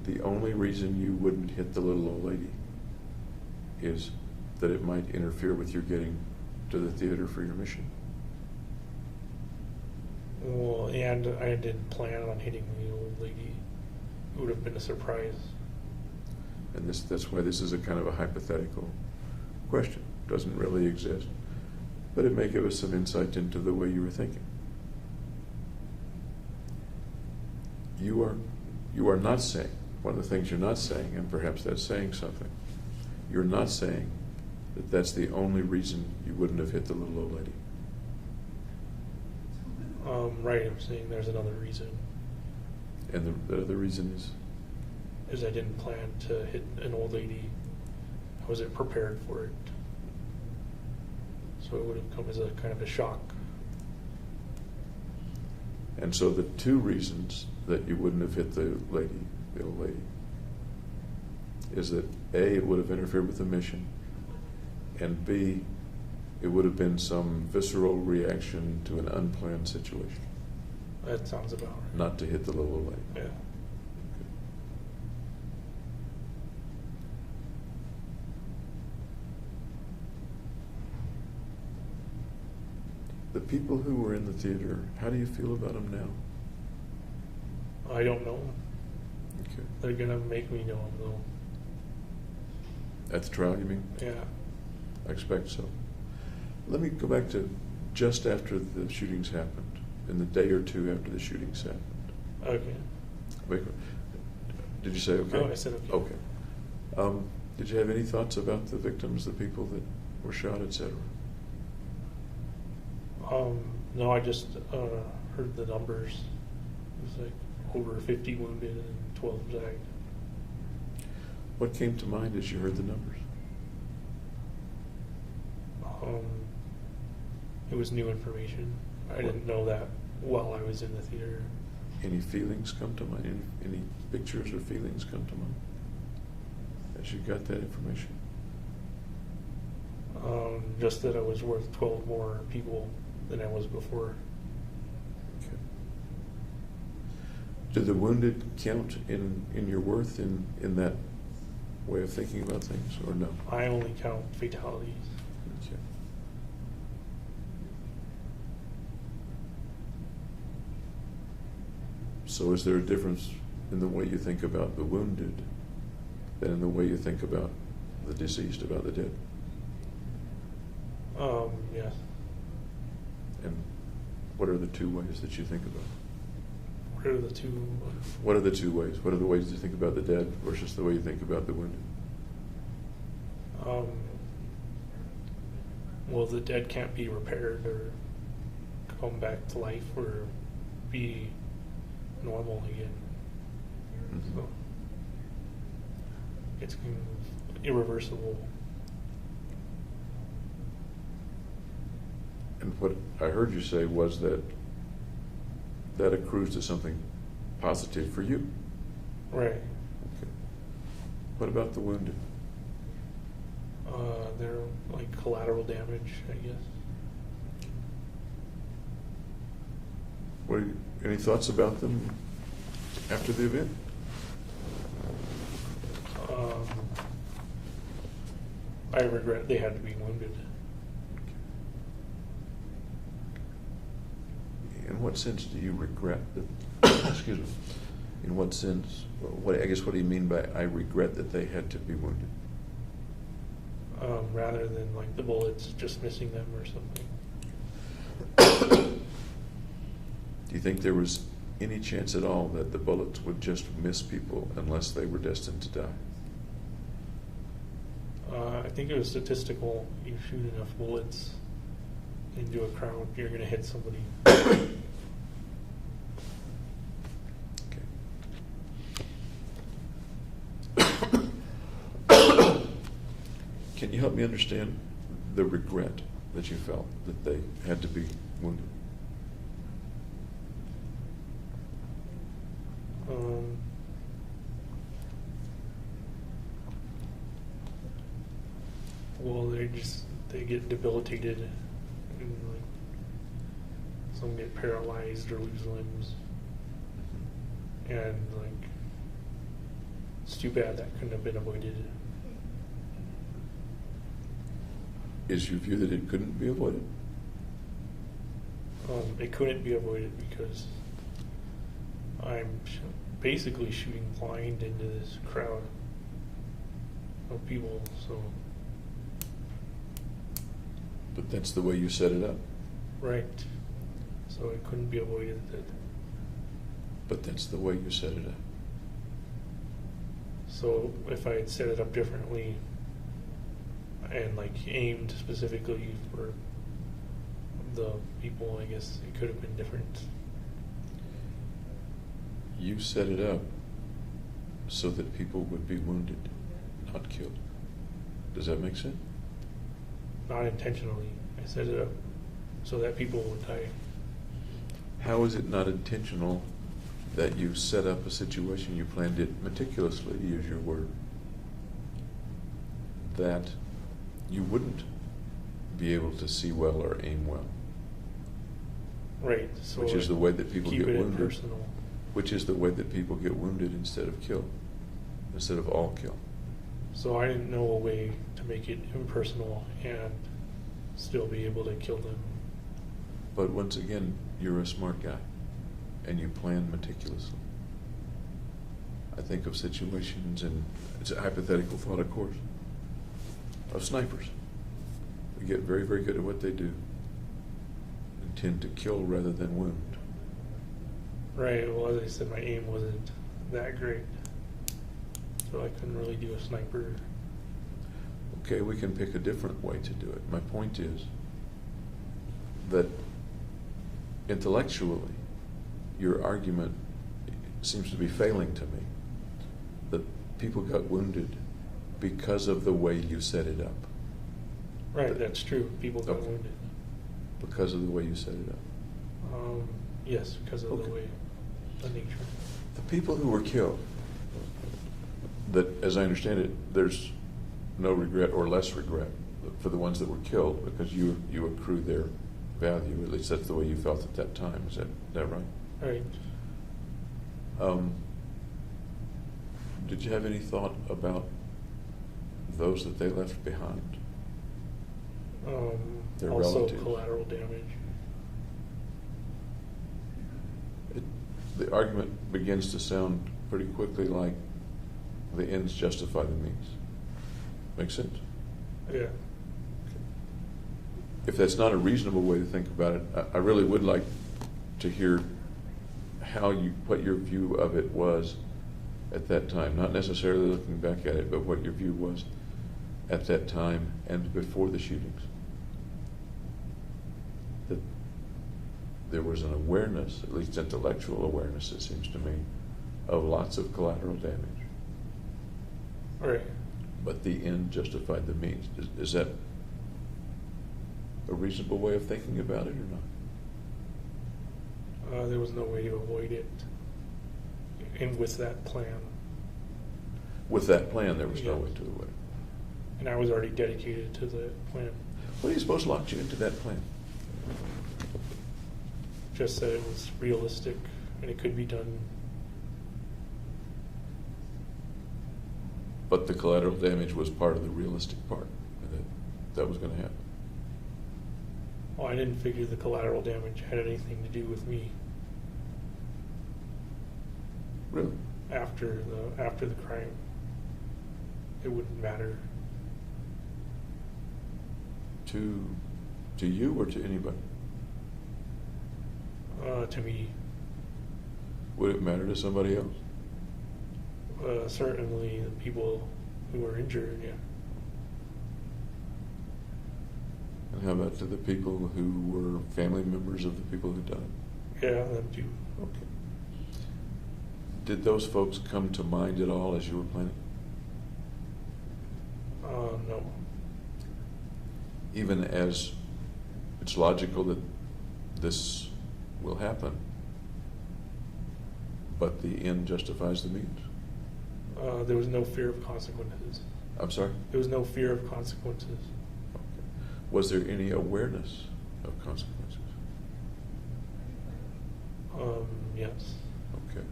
The only reason you wouldn't hit the little old lady is that it might interfere with your getting to the theater for your mission. Well, and I didn't plan on hitting the old lady. It would have been a surprise. And that's why this is a kind of a hypothetical question. It doesn't really exist. But it may give us some insight into the way you were thinking. You are not saying, one of the things you're not saying, and perhaps that's saying something, you're not saying that that's the only reason you wouldn't have hit the little old lady. Right, I'm saying there's another reason. And the other reason is I didn't plan to hit an old lady. I wasn't prepared for it. So it would have come as a kind of a shock. And so the two reasons that you wouldn't have hit the old lady, is that A, it would have interfered with the mission, and B, it would have been some visceral reaction to an unplanned situation. That sounds about right. Not to hit the little old lady. Yeah. Okay. The people who were in the theater, how do you feel about them now? I don't know. Okay. They're gonna make me know them though. At the trial, you mean? Yeah. I expect so. Let me go back to just after the shootings happened, in the day or two after the shootings happened. Okay. Wait, did you say okay? Oh, I said okay. Okay. Did you have any thoughts about the victims, the people that were shot, etc.? No, I just heard the numbers. It was like over 50 wounded and 12 zagged. What came to mind as you heard the numbers? It was new information. I didn't know that while I was in the theater. Any feelings come to mind? Any pictures or feelings come to mind as you got that information? Just that I was worth 12 more people than I was before. Okay. Do the wounded count in your worth in that way of thinking about things, or no? I only count fatalities. Okay. So is there a difference in the way you think about the wounded than in the way you think about the deceased, about the dead? Yes. And what are the two ways that you think about it? What are the two? What are the two ways? What are the ways you think about the dead versus the way you think about the wounded? Well, the dead can't be repaired or come back to life or be normal again. Mm-hmm. So it's kind of irreversible. And what I heard you say was that accrues to something positive for you. Right. Okay. What about the wounded? They're like collateral damage, I guess. Any thoughts about them after the event? I regret they had to be wounded. In what sense do you regret that? Excuse me. In what sense? What do you mean by I regret that they had to be wounded? Rather than like the bullets just missing them or something. Do you think there was any chance at all that the bullets would just miss people unless they were destined to die? I think it was statistical. You shoot enough bullets into a crowd, you're going to hit somebody. Okay. Can you help me understand the regret that you felt that they had to be wounded? Well, they get debilitated, and like some get paralyzed or lose limbs, and like it's too bad that couldn't have been avoided. Is your view that it couldn't be avoided? It couldn't be avoided because I'm basically shooting blind into this crowd of people, so. But that's the way you set it up. Right. So it couldn't be avoided. But that's the way you set it up. So if I had set it up differently and like aimed specifically for the people, I guess it could have been different. You set it up so that people would be wounded, not killed. Does that make sense? Not intentionally. I set it up so that people would die. How is it not intentional that you set up a situation, you planned it meticulously, to use your word, that you wouldn't be able to see well or aim well? Right. So which is the way that people keep get it wounded. impersonal. Which is the way that people get wounded instead of killed, instead of all killed. So I didn't know a way to make it impersonal and still be able to kill them. But once again, you're a smart guy, and you plan meticulously. I think of situations, and it's a hypothetical thought, of course, of snipers. They get very, very good at what they do and tend to kill rather than wound. Right. Well, as I said, my aim wasn't that great, so I couldn't really do a sniper. Okay, we can pick a different way to do it. My point is that intellectually, your argument seems to be failing to me, that people got wounded because of the way you set it up. Right, that's true. People got Okay. wounded. Because of the way you set it up. Yes, because of Okay. the way, the nature. The people who were killed, that, as I understand it, there's no regret or less regret for the ones that were killed because you accrue their value. At least that's the way you felt at that time. Is that right? Right. Did you have any thought about those that they left behind? Their Also relatives? collateral damage. The argument begins to sound pretty quickly like the ends justify the means. Make sense? Yeah. If that's not a reasonable way to think about it, I really would like to hear what your view of it was at that time. Not necessarily looking back at it, but what your view was at that time and before the shootings. That there was an awareness, at least intellectual awareness, it seems to me, of lots of collateral damage. Right. But the end justified the means. Is that a reasonable way of thinking about it or not? There was no way to avoid it. And with that plan. With that plan, there was no Yeah. way to avoid it. And I was already dedicated to the plan. What do you suppose locked you into that plan? Just that it was realistic and it could be done. But the collateral damage was part of the realistic part, and that was going to happen. Well, I didn't figure the collateral damage had anything to do with me Really? after the crime. It wouldn't matter. To you or to anybody? To me. Would it matter to somebody else? Certainly the people who were injured, yeah. And how about to the people who were family members of the people who died? Yeah, them too. Okay. Did those folks come to mind at all as you were planning? No. even as it's logical that this will happen, but the end justifies the means? There was no fear of consequences. I'm sorry? There was no fear of consequences. Okay. Was there any awareness of consequences? Yes. Okay.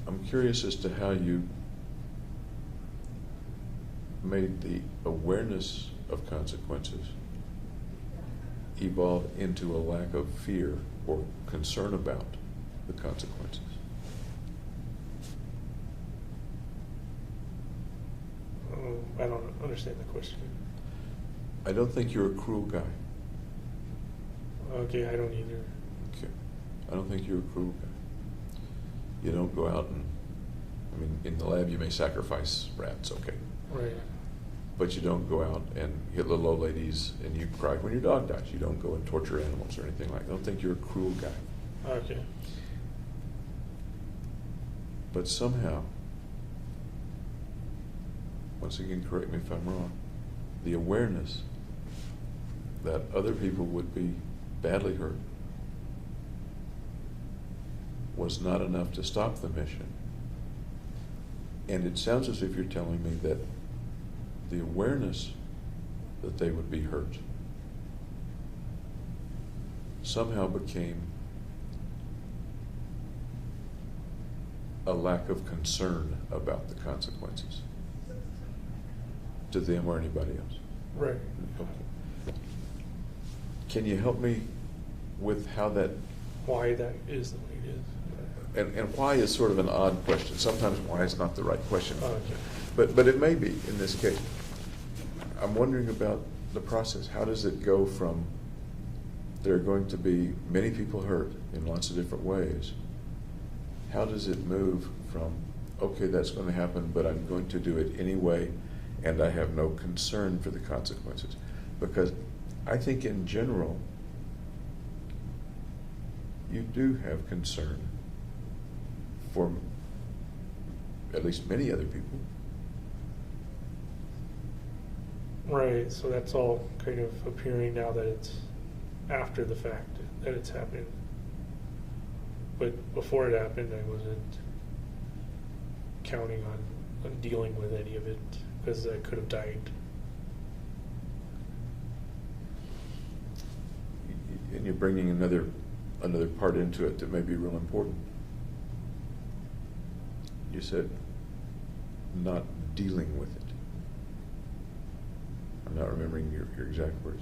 I'm curious as to how you made the awareness of consequences evolve into a lack of fear or concern about the consequences. I don't understand the question. I don't think you're a cruel guy. Okay, I don't either. Okay. I don't think you're a cruel guy. You don't go out and, I mean, in the lab you may sacrifice rats, okay. Right. But you don't go out and hit little old ladies and you cry when your dog dies. You don't go and torture animals or anything like that. I don't think you're a cruel guy. Okay. But somehow, once again, correct me if I'm wrong, the awareness that other people would be badly hurt was not enough to stop the mission. And it sounds as if you're telling me that the awareness that they would be hurt somehow became a lack of concern about the consequences to them or anybody else. Right. Okay. Can you help me with how that, Why that is the way it is. and why is sort of an odd question. Sometimes why is not the right question. Okay. But it may be in this case. I'm wondering about the process. How does it go from there are going to be many people hurt in lots of different ways? How does it move from, okay, that's going to happen, but I'm going to do it anyway, and I have no concern for the consequences? Because I think in general, you do have concern for at least many other people. Right, so that's all kind of appearing now that it's after the fact that it's happened. But before it happened, I wasn't counting on dealing with any of it because I could have died. And you're bringing another part into it that may be real important. You said not dealing with it. I'm not remembering your exact words,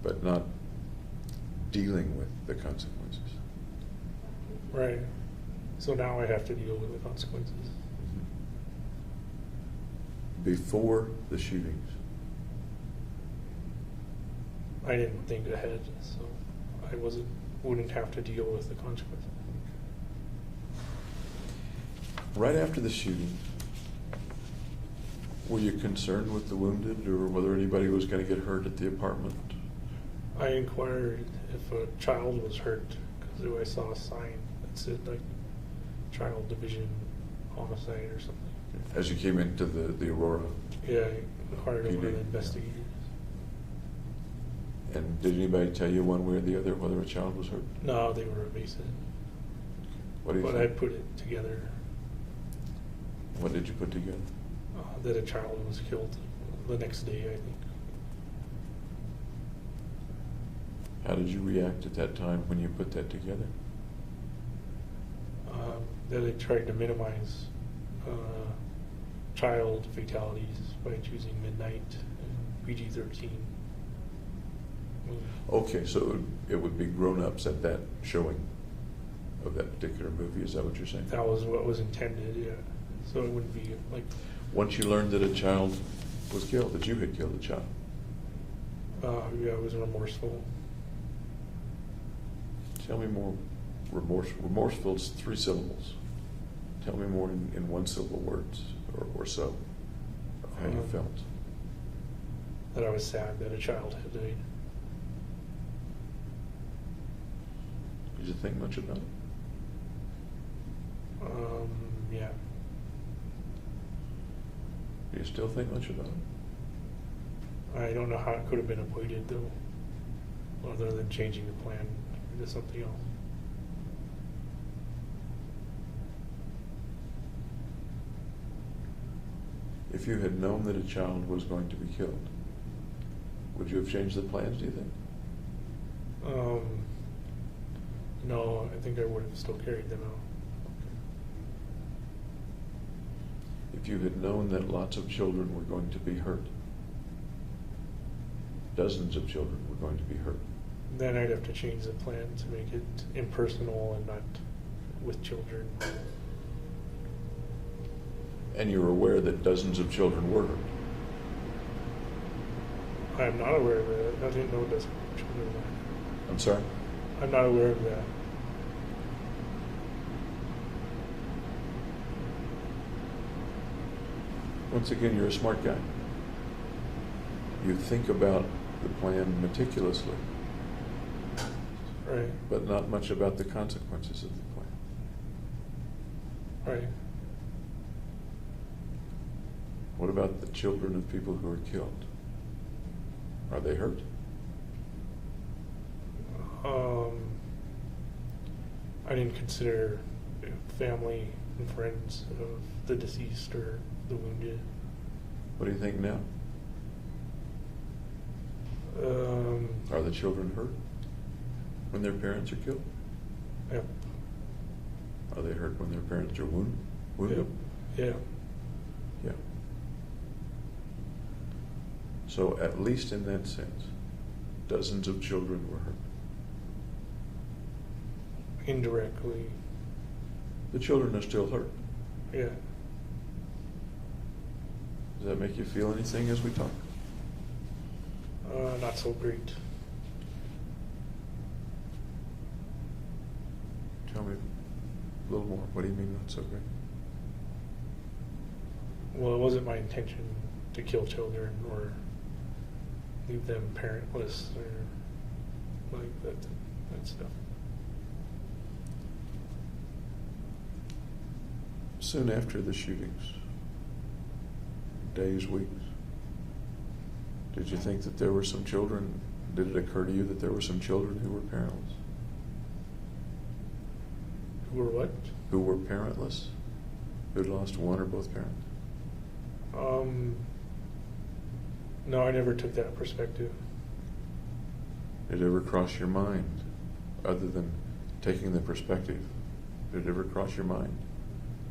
but not dealing with the consequences. Right. So now I have to deal with the consequences. Before the shootings, I didn't think ahead, so I wouldn't have to deal with the consequences. right after the shooting, were you concerned with the wounded or whether anybody was going to get hurt at the apartment? I inquired if a child was hurt because I saw a sign that said like child division homicide or something. As you came into the Aurora? Yeah, I inquired of one of the PD, investigators. And did anybody tell you one way or the other whether a child was hurt? No, they were evasive. What do you But think? I put it together What did you put together? that a child was killed the next day, I think. How did you react at that time when you put that together? That I tried to minimize child fatalities by choosing midnight and PG-13. Okay, so it would be grown-ups at that showing of that particular movie, is that what you're saying? That was what was intended, yeah. So it wouldn't be like... Once you learned that a child was killed, that you had killed a child, yeah, it was remorseful. tell me more. Remorseful is 3 syllables. Tell me more in 1 syllable words or so of how you felt. That I was sad that a child had died. Did you think much about it? Yeah. Do you still think much about it? I don't know how it could have been avoided though, other than changing the plan into something else. If you had known that a child was going to be killed, would you have changed the plans, do you think? No, I think I would have still carried them out. If you had known that lots of children were going to be hurt, dozens of children were going to be hurt, Then I'd have to change the plan to make it impersonal and not with children. and you're aware that dozens of children were hurt, I'm not aware of that. I didn't know it doesn't children that. I'm sorry? I'm not aware of that. Once again, you're a smart guy. You think about the plan meticulously, Right, but not much about the consequences of the plan. right. What about the children of people who are killed? Are they hurt? I didn't consider family and friends of the deceased or the wounded. What do you think now? Are the children hurt when their parents are killed? Yep. Are they hurt when their parents are wounded? Yeah. Yeah. So at least in that sense, dozens of children were hurt. Indirectly. The children are still hurt. Yeah. Does that make you feel anything as we talk? Not so great. Tell me a little more. What do you mean not so great? Well, it wasn't my intention to kill children or leave them parentless or like that stuff. Soon after the shootings, days, weeks, did you think that there were some children? Did it occur to you that there were some children who were parentless? Who were what? Who were parentless? Who had lost one or both parents? No, I never took that perspective. Did it ever cross your mind, other than taking the perspective, did it ever cross your mind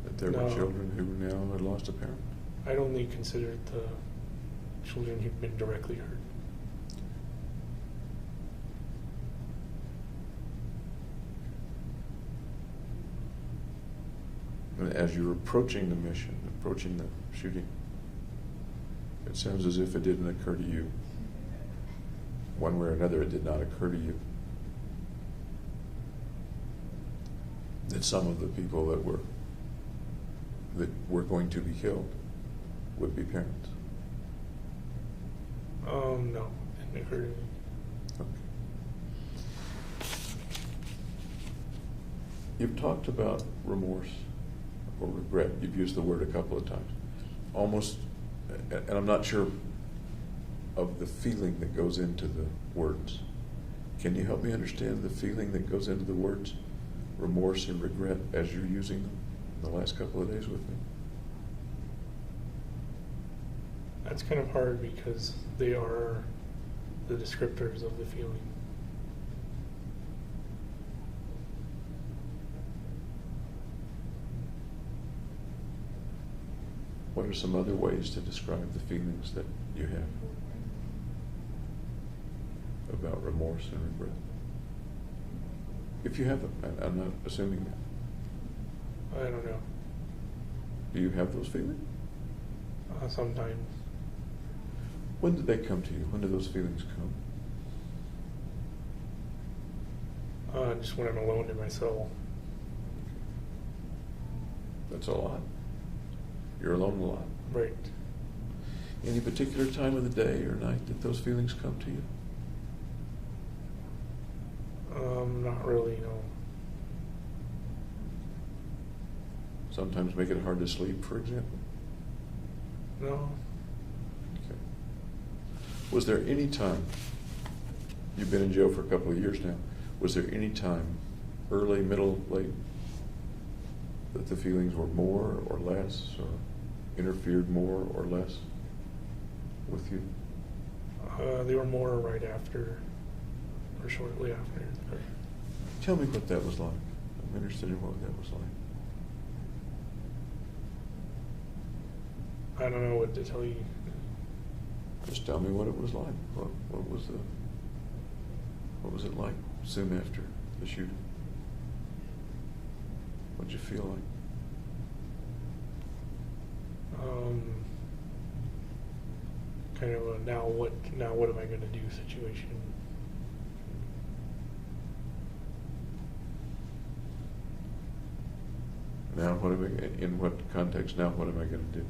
that there were No. children who now had lost a parent? I'd only considered the children who'd been directly hurt. And as you're approaching the mission, approaching the shooting, it sounds as if it didn't occur to you. One way or another, it did not occur to you that some of the people that were going to be killed would be parents. No, didn't occur to me. Okay. You've talked about remorse or regret. You've used the word a couple of times. Almost, and I'm not sure of the feeling that goes into the words. Can you help me understand the feeling that goes into the words remorse and regret as you're using them in the last couple of days with me? That's kind of hard because they are the descriptors of the feeling. What are some other ways to describe the feelings that you have about remorse and regret? If you have them, I'm not assuming that. I don't know. Do you have those feelings? Sometimes. When did they come to you? When do those feelings come? Just when I'm alone in my cell. That's a lot. You're alone a lot. Right. Any particular time of the day or night that those feelings come to you? Not really, no. Sometimes make it hard to sleep, for example. No. Okay. Was there any time, you've been in jail for a couple of years now, was there any time, early, middle, late, that the feelings were more or less, or interfered more or less with you? They were more right after, or shortly after. Tell me what that was like. I'm interested in what that was like. I don't know what to tell you. Just tell me what it was like. What was it like soon after the shooting? What'd you feel like? Kind of a now what am I going to do situation. Now what am I, in what context, now what am I going to do?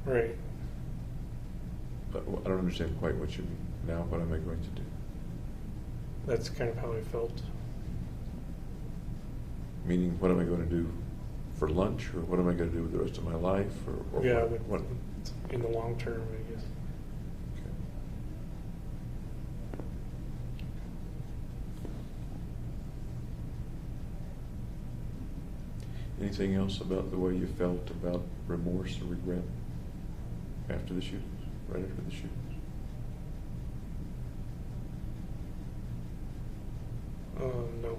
Right. I don't understand quite what you mean. Now what am I going to do? That's kind of how I felt. Meaning, what am I going to do for lunch, or what am I going to do with the rest of my life, or Yeah, what? In the long term, I guess. Okay. Anything else about the way you felt about remorse or regret after the shootings, right after the shootings? No. Okay.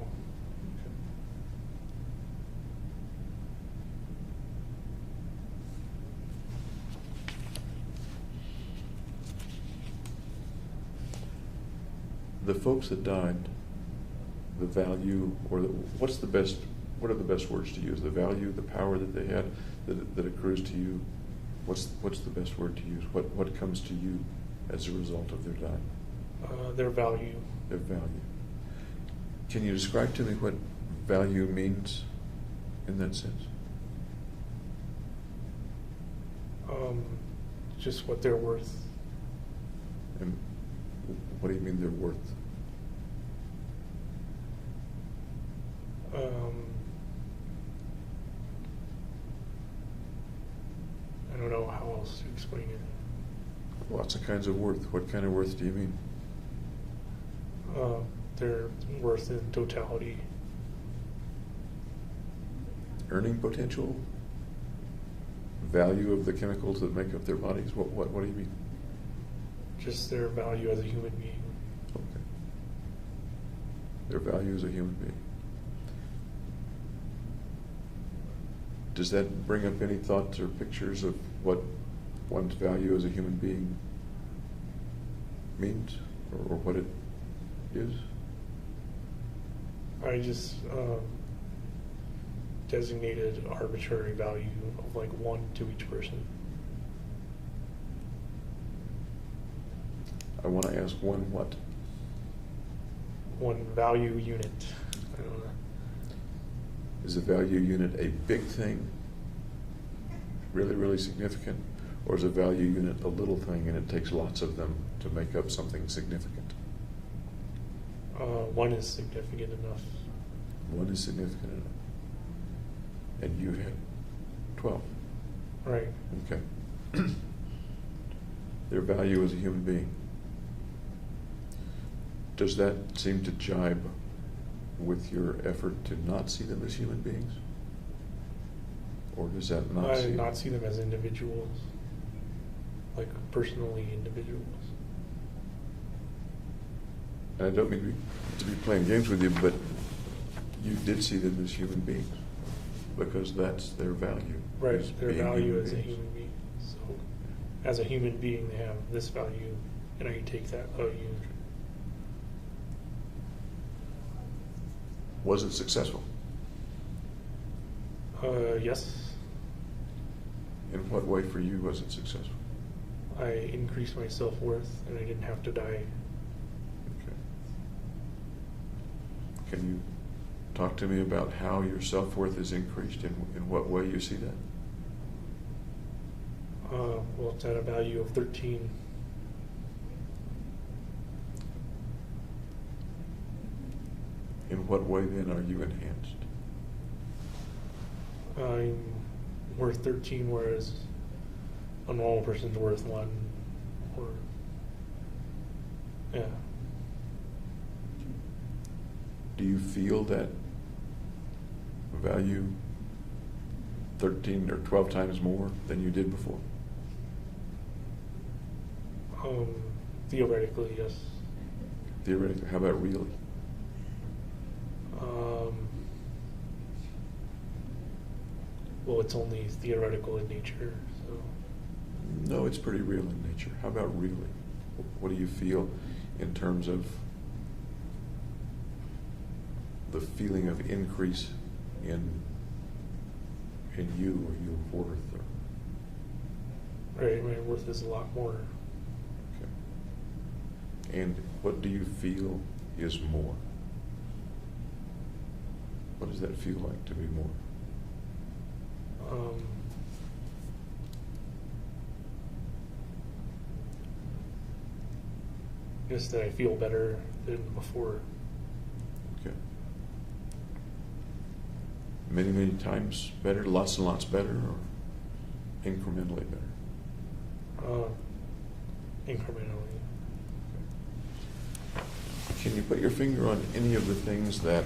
The folks that died, the value, or what are the best words to use? The value, the power that they had, that accrues to you. What's the best word to use? What comes to you as a result of their dying? Their value. Their value. Can you describe to me what value means in that sense? Just what they're worth. And what do you mean they're worth? I don't know how else to explain it. Lots of kinds of worth. What kind of worth do you mean? Their worth in totality. Earning potential? Value of the chemicals that make up their bodies? What do you mean? Just their value as a human being. Okay. Their value as a human being. Does that bring up any thoughts or pictures of what one's value as a human being means, or what it is? I just designated arbitrary value of like 1 to each person. I want to ask one what? 1 value unit. I don't know. Is a value unit a big thing, really, really significant, or is a value unit a little thing and it takes lots of them to make up something significant? 1 is significant enough. 1 is significant enough. And you had 12. Right. Okay. Their value as a human being. Does that seem to jibe with your effort to not see them as human beings? Or does that not I did not see them as individuals, like personally individuals. And I don't mean to be playing games with you, but you did see them as human beings, because that's their value. Right, their being value human as a beings. human being. So, as a human being, they have this value, and I take that value. Was it successful? Yes, In what way for you was it successful? I increased my self-worth, and I didn't have to die. Okay. Can you talk to me about how your self-worth is increased, in what way you see that? Well, it's at a value of 13. In what way then are you enhanced? I'm worth 13, whereas a normal person's worth 1, or Yeah. Do you feel that value 13 or 12 times more than you did before? Theoretically, yes. Theoretically, how about really? Well, it's only theoretical in nature, so. No, it's pretty real in nature. How about really? What do you feel in terms of the feeling of increase in you or your worth? Right, my worth is a lot more. Okay. And what do you feel is more? What does that feel like to be more? Just that I feel better than before. Okay. Many, many times better, lots and lots better, or incrementally better? Incrementally. Can you put your finger on any of the things that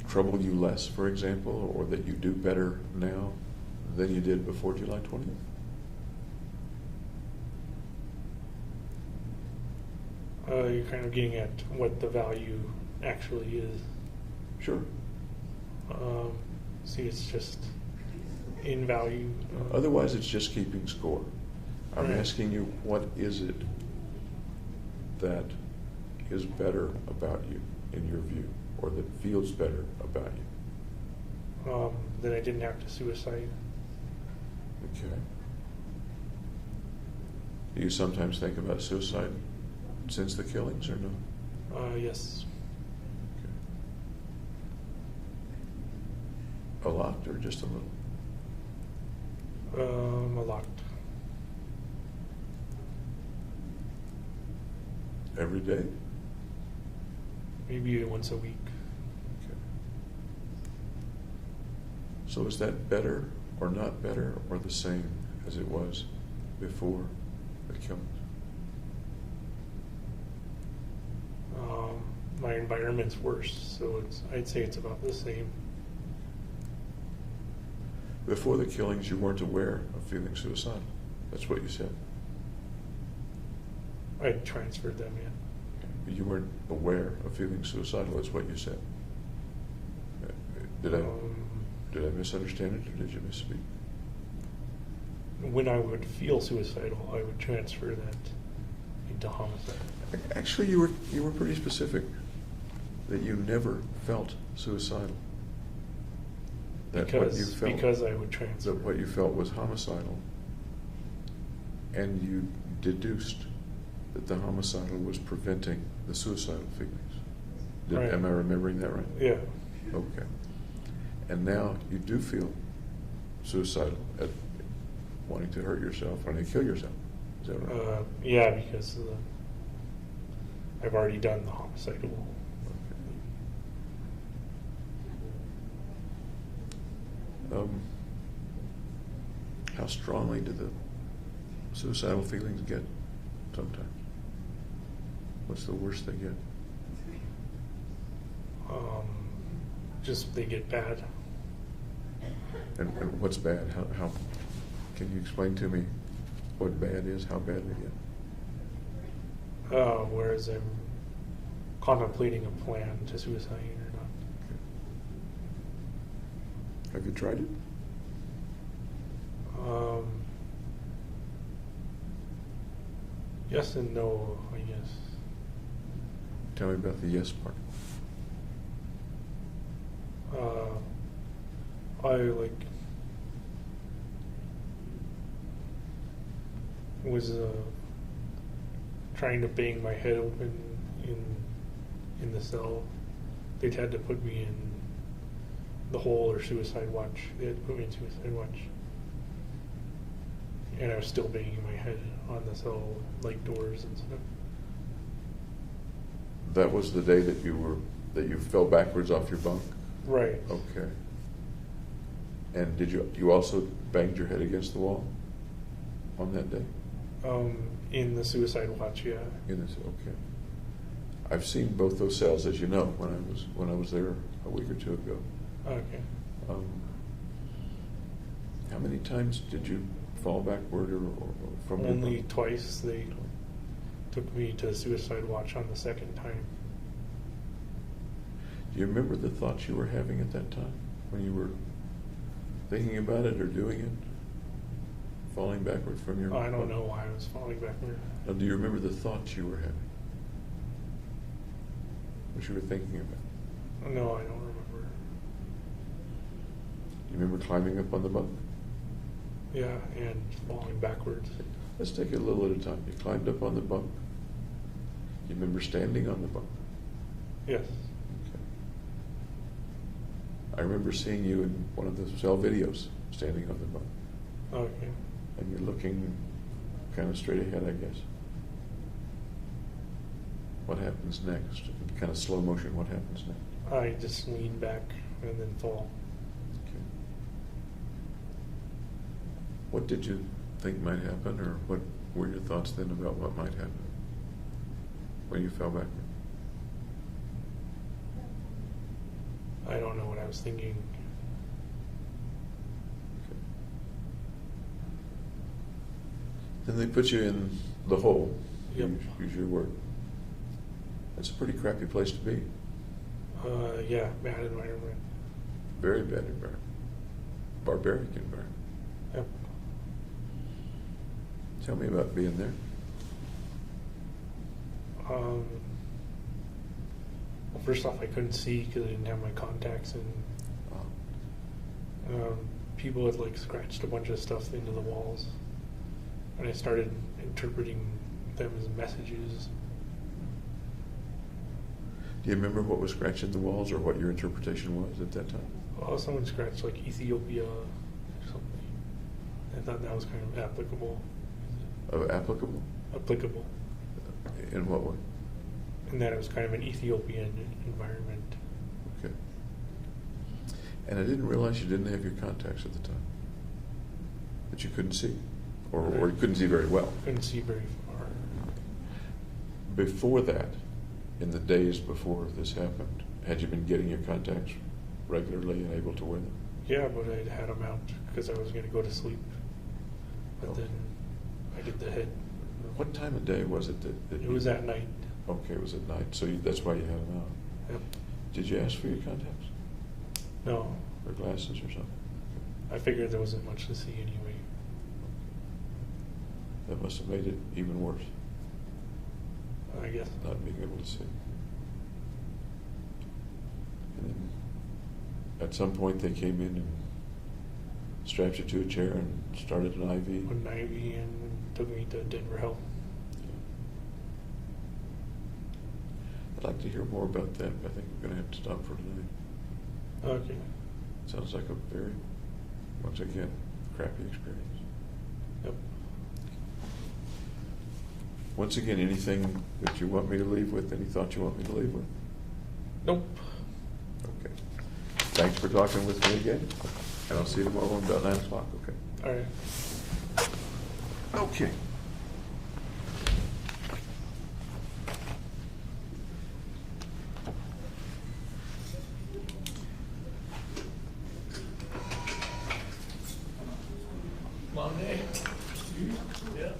trouble you less, for example, or that you do better now than you did before July 20th? You're kind of getting at what the value actually is. Sure. See, it's just in value. Otherwise, it's just keeping score. I'm Right. asking you, what is it that is better about you, in your view, or that feels better about you? That I didn't have to suicide. Okay. Do you sometimes think about suicide since the killings, or no? Yes. Okay. A lot, or just a little? A lot. Every day? Maybe once a week. Okay. So is that better or not better or the same as it was before the killings? My environment's worse, so I'd say it's about the same. Before the killings, you weren't aware of feeling suicidal. That's what you said. I transferred them, yeah. You weren't aware of feeling suicidal. That's what you said. Did I misunderstand it, or did you misspeak? When I would feel suicidal, I would transfer that into homicide. Actually, you were pretty specific that you never felt suicidal. That Because I would transfer. That what you felt was homicidal, and you deduced that the homicidal was preventing the suicidal feelings. Right. Am I remembering that right? Yeah. Okay. And now you do feel suicidal at wanting to hurt yourself, wanting to kill yourself. Is that right? Yeah, because I've already done the homicidal. How strongly do the suicidal feelings get sometimes? What's the worst they get? Just they get bad. And what's bad? How can you explain to me what bad is? How bad they get? Whereas I'm contemplating a plan to suicide or not. Okay. Have you tried it? Yes and no, I guess. Tell me about the yes part. I was trying to bang my head open in the cell. They'd had to put me in the hole or suicide watch. They had to put me in suicide watch. And I was still banging my head on the cell, like doors and stuff. That was the day that you fell backwards off your bunk? Right. Okay. And did you also banged your head against the wall on that day? In the suicide watch, yeah. In this, okay. I've seen both those cells, as you know, when I was there a week or two ago. Okay. How many times did you fall backward or from your Only bunk? twice. They took me to the suicide watch on the second time. Do you remember the thoughts you were having at that time when you were thinking about it or doing it? Falling backward from your I don't bunk? know why I was falling backward. Now, do you remember the thoughts you were having? What you were thinking about? No, I don't remember. Do you remember climbing up on the bunk? Yeah, and falling backwards. Let's take it a little at a time. You climbed up on the bunk. You remember standing on the bunk? Yes. Okay. I remember seeing you in one of the cell videos standing on the bunk. Okay. And you're looking kind of straight ahead, I guess. What happens next? In kind of slow motion, what happens next? I just lean back and then fall. Okay. What did you think might happen, or what were your thoughts then about what might happen when you fell backward? I don't know what I was thinking. Okay. Then they put you in the hole. Yep. Use your word. That's a pretty crappy place to be. Yeah, bad environment. Very bad environment. Barbaric environment. Yep. Tell me about being there. Well, first off, I couldn't see because I didn't have my contacts, and people had like scratched a bunch of stuff into the walls, and I started interpreting them as messages. Do you remember what was scratching the walls, or what your interpretation was at that time? Oh, someone scratched like Ethiopia or something. I thought that was kind of applicable. Applicable? Applicable. In what way? And that it was kind of an Ethiopian environment. Okay. And I didn't realize you didn't have your contacts at the time. That you couldn't see. Or you couldn't see very well. Couldn't see very far. Before that, in the days before this happened, had you been getting your contacts regularly and able to wear them? Yeah, but I had them out because I was going to go to sleep. But Okay. then I did the head. What time of day was it that It was at night. Okay, it was at night, so that's why you had them out. Yep. Did you ask for your contacts? No, Or glasses or something? I figured there wasn't much to see anyway. That must have made it even worse, I guess. not being able to see. And then at some point they came in and strapped you to a chair and started an IV. Put an IV and took me to Denver Health. I'd like to hear more about that, but I think we're going to have to stop for tonight. Okay. Sounds like a very, once again, crappy experience. Yep. Once again, anything that you want me to leave with? Any thoughts you want me to leave with? Nope. Okay. Thanks for talking with me again, and I'll see you tomorrow about 9 o'clock, okay? All right. Okay. Long day. Yeah.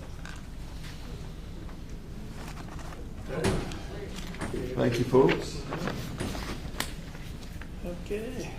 Thank you, folks. Okay.